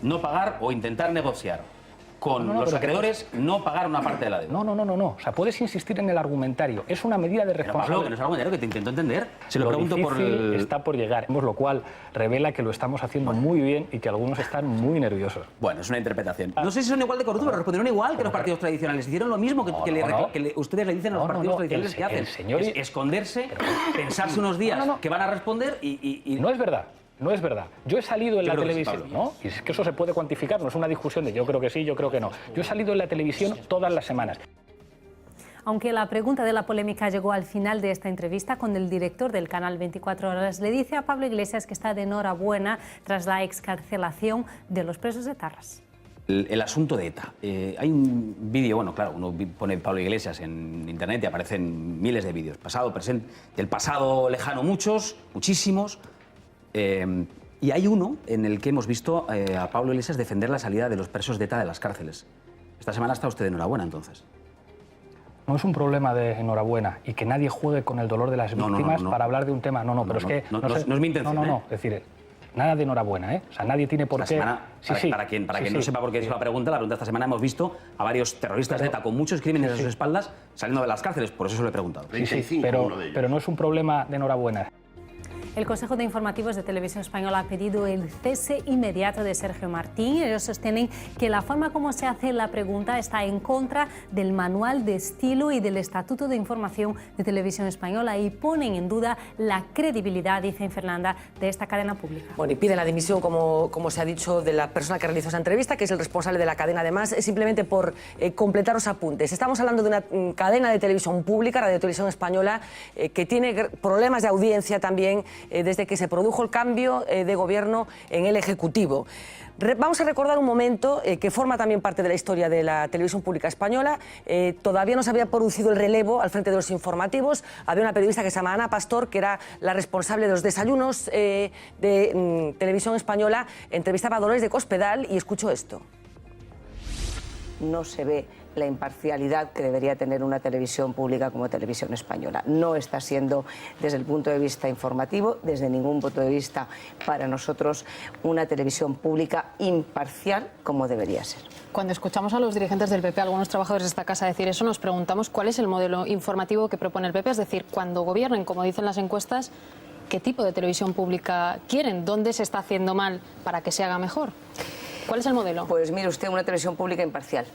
No pagar o intentar negociar con los acreedores, no pagar una parte de la deuda. No. O sea, puedes insistir en el argumentario. Es una medida de responsabilidad. Pablo, que no es argumentario, que te intento entender. Se lo pregunto por el... está por llegar, lo cual revela que lo estamos haciendo muy bien y que algunos están muy nerviosos. Bueno, es una interpretación. No sé si son igual de corruptos, pero respondieron igual que los partidos tradicionales. Hicieron lo mismo que ustedes le dicen a los partidos tradicionales que hacen. Es esconderse, pensarse unos días que van a responder y... No es verdad. No es verdad. Yo he salido en la televisión, ¿no? Y es que eso se puede cuantificar, no es una discusión de yo creo que sí, yo creo que no. Yo he salido en la televisión todas las semanas. Aunque la pregunta de la polémica llegó al final de esta entrevista, cuando el director del canal 24 Horas le dice a Pablo Iglesias que está de enhorabuena tras la excarcelación de los presos de Tarras. El asunto de ETA. Hay un vídeo, bueno, claro, uno pone Pablo Iglesias en internet y aparecen miles de vídeos, pasado, presente, del pasado lejano muchísimos. Y hay uno en el que hemos visto a Pablo Iglesias defender la salida de los presos de ETA de las cárceles. Esta semana está usted de enhorabuena, entonces. No es un problema de enhorabuena y que nadie juegue con el dolor de las víctimas para hablar de un tema. Pero es que... No es mi intención. Es decir, nada de enhorabuena, O sea, nadie tiene por qué... Para quien no sepa por qué es la pregunta de esta semana hemos visto a varios terroristas de ETA con muchos crímenes a sus espaldas saliendo de las cárceles, por eso se lo he preguntado. Pero no es un problema de enhorabuena. El Consejo de Informativos de Televisión Española ha pedido el cese inmediato de Sergio Martín. Ellos sostienen que la forma como se hace la pregunta está en contra del manual de estilo y del Estatuto de Información de Televisión Española y ponen en duda la credibilidad, dice Fernanda, de esta cadena pública. Bueno, y piden la dimisión, como se ha dicho, de la persona que realizó esa entrevista, que es el responsable de la cadena. Además, simplemente por completar los apuntes. Estamos hablando de una cadena de televisión pública, Radio Televisión Española, que tiene problemas de audiencia también desde que se produjo el cambio de gobierno en el Ejecutivo. Vamos a recordar un momento que forma también parte de la historia de la televisión pública española. Todavía no se había producido el relevo al frente de los informativos. Había una periodista que se llama Ana Pastor, que era la responsable de los desayunos de Televisión Española. Entrevistaba a Dolores de Cospedal y escucho esto. No se ve la imparcialidad que debería tener una televisión pública como Televisión Española. No está siendo, desde el punto de vista informativo, desde ningún punto de vista para nosotros, una televisión pública imparcial como debería ser. Cuando escuchamos a los dirigentes del PP, algunos trabajadores de esta casa decir eso, nos preguntamos cuál es el modelo informativo que propone el PP, es decir, cuando gobiernen, como dicen las encuestas, ¿qué tipo de televisión pública quieren? ¿Dónde se está haciendo mal para que se haga mejor? ¿Cuál es el modelo? Pues mire usted, una televisión pública imparcial.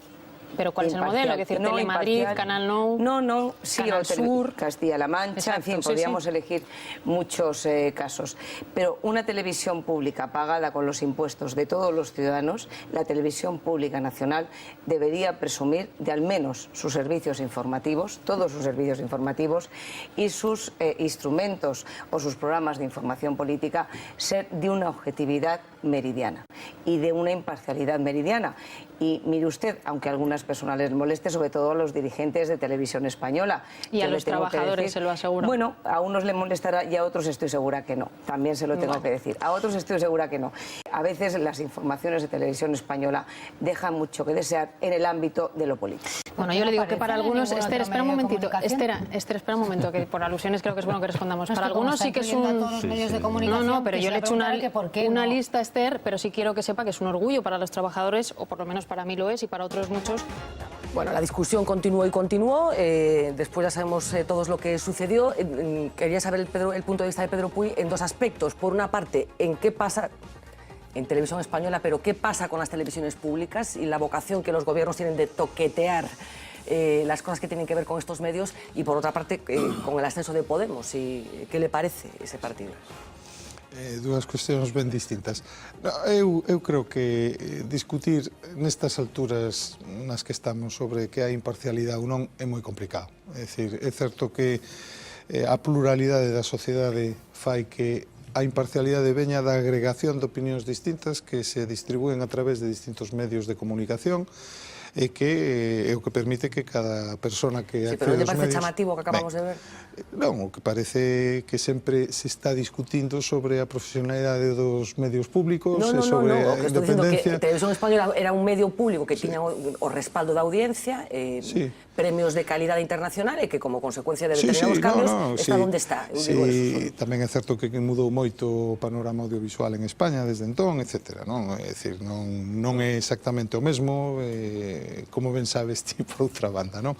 ¿Pero cuál es el modelo? Es decir, Telemadrid, Canal Nou, Canal Sur, Castilla-La Mancha, exacto, en fin, podríamos elegir muchos casos. Pero una televisión pública pagada con los impuestos de todos los ciudadanos, la televisión pública nacional debería presumir de al menos sus servicios informativos, todos sus servicios informativos y sus instrumentos o sus programas de información política ser de una objetividad meridiana y de una imparcialidad meridiana. Y mire usted, aunque a algunas personas les moleste, sobre todo a los dirigentes de Televisión Española. Y a los trabajadores, se lo aseguro. Bueno, a unos les molestará y a otros estoy segura que no. También se lo tengo que decir. A otros estoy segura que no. A veces las informaciones de Televisión Española dejan mucho que desear en el ámbito de lo político. Bueno, yo le digo que para algunos... Esther, espera un momentito. Esther, espera un momento, que por alusiones creo que es bueno que respondamos. Para algunos sí que es un... No, pero yo le he hecho una lista, Esther, pero sí quiero que sepa que es un orgullo para los trabajadores, o por lo menos para mí lo es, y para otros muchos. Bueno, la discusión continuó y continuó. Después ya sabemos todos lo que sucedió. Quería saber el punto de vista de Pedro Puy en dos aspectos. Por una parte, en qué pasa en Televisión Española, pero qué pasa con las televisiones públicas y la vocación que los gobiernos tienen de toquetear las cosas que tienen que ver con estos medios, y por otra parte, con el ascenso de Podemos. Y ¿qué le parece ese partido? Dúas cuestións ben distintas. Eu creo que discutir nestas alturas nas que estamos sobre que hai imparcialidade ou non é moi complicado. É dicir, é certo que a pluralidade da sociedade fai que a imparcialidade veña da agregación de opinións distintas que se distribúen a través de distintos medios de comunicación, e que é o que permite que cada persona que accede aos medios... Pero non lle parece chamativo que acabamos de ver? Non, o que parece que sempre se está discutindo sobre a profesionalidade dos medios públicos e sobre a independencia... Estou dicindo que Televisión Española era un medio público que tiña o respaldo da audiencia, premios de calidade internacional, e que como consecuencia de determinados cambios está onde está. Tamén é certo que mudou moito o panorama audiovisual en España desde entón, etc. É dicir, non é exactamente o mesmo, como ben sabes ti, por outra banda, non?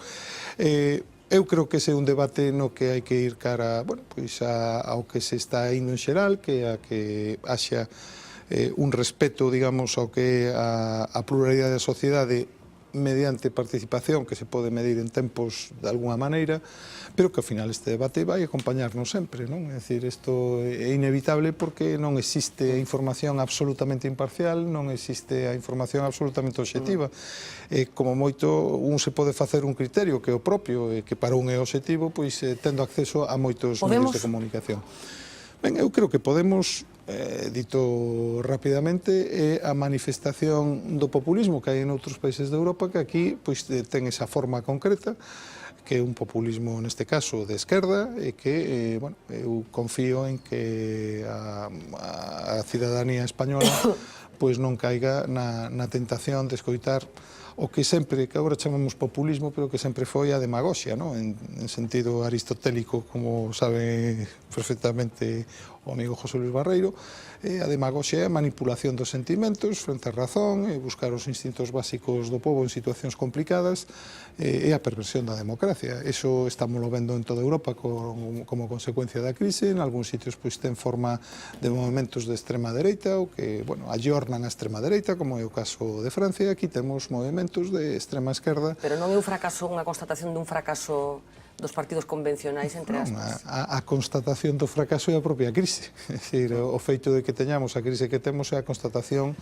Eu creo que ese é un debate no que hai que ir cara, bueno, pois ao que se está indo en xeral, que a que haxa un respeto, digamos, ao que é a pluralidade da sociedade mediante participación que se pode medir en tempos de alguna maneira, pero que ao final este debate vai acompañarnos sempre, non? É dicir, isto é inevitable porque non existe a información absolutamente imparcial, non existe a información absolutamente obxectiva. Como moito, un se pode facer un criterio que é o propio, e que para un é obxectivo, pois tendo acceso a moitos medios de comunicación. Ben, eu creo que Podemos, dito rapidamente, é a manifestación do populismo que hai en outros países de Europa, que aquí pois ten esa forma concreta, que é un populismo, neste caso, de esquerda, e que, bueno, eu confío en que a cidadanía española pois non caiga na tentación de escoitar o que sempre, que agora chamamos populismo, pero que sempre foi a demagoxia, en sentido aristotélico, como sabe perfectamente o amigo José Luis Barreiro. A demagoxia é a manipulación dos sentimentos frente á razón, buscar os instintos básicos do povo en situacións complicadas, e a perversión da democracia. Iso estamos vendo en toda Europa como consecuencia da crise. En algúns sitios pois ten forma de movimentos de extrema dereita, ou que, bueno, ayornan a extrema dereita, como é o caso de Francia. Aquí temos movimentos de extrema esquerda. Pero non é un fracaso, unha constatación dun fracaso dos partidos convencionais, entre aspas? A constatación do fracaso é a propia crise. É dicir, o feito de que teñamos a crise que temos é a constatación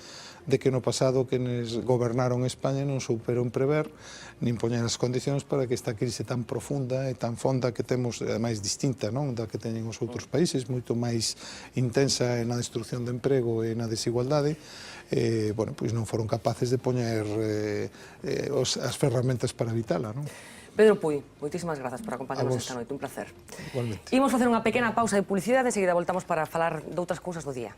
de que no pasado quenes gobernaron España non souperon prever nin poñer as condicións para que esta crise tan profunda e tan fonda que temos, ademais distinta da que teñen os outros países, moito máis intensa na destrucción de emprego e na desigualdade, bueno, pois non foron capaces de poñer as ferramentas para evitala, non? Pedro Puy, moitísimas grazas por acompañarnos esta noite, un placer. Igualmente. Imos facer unha pequena pausa de publicidade, enseguida voltamos para falar de outras cousas do día.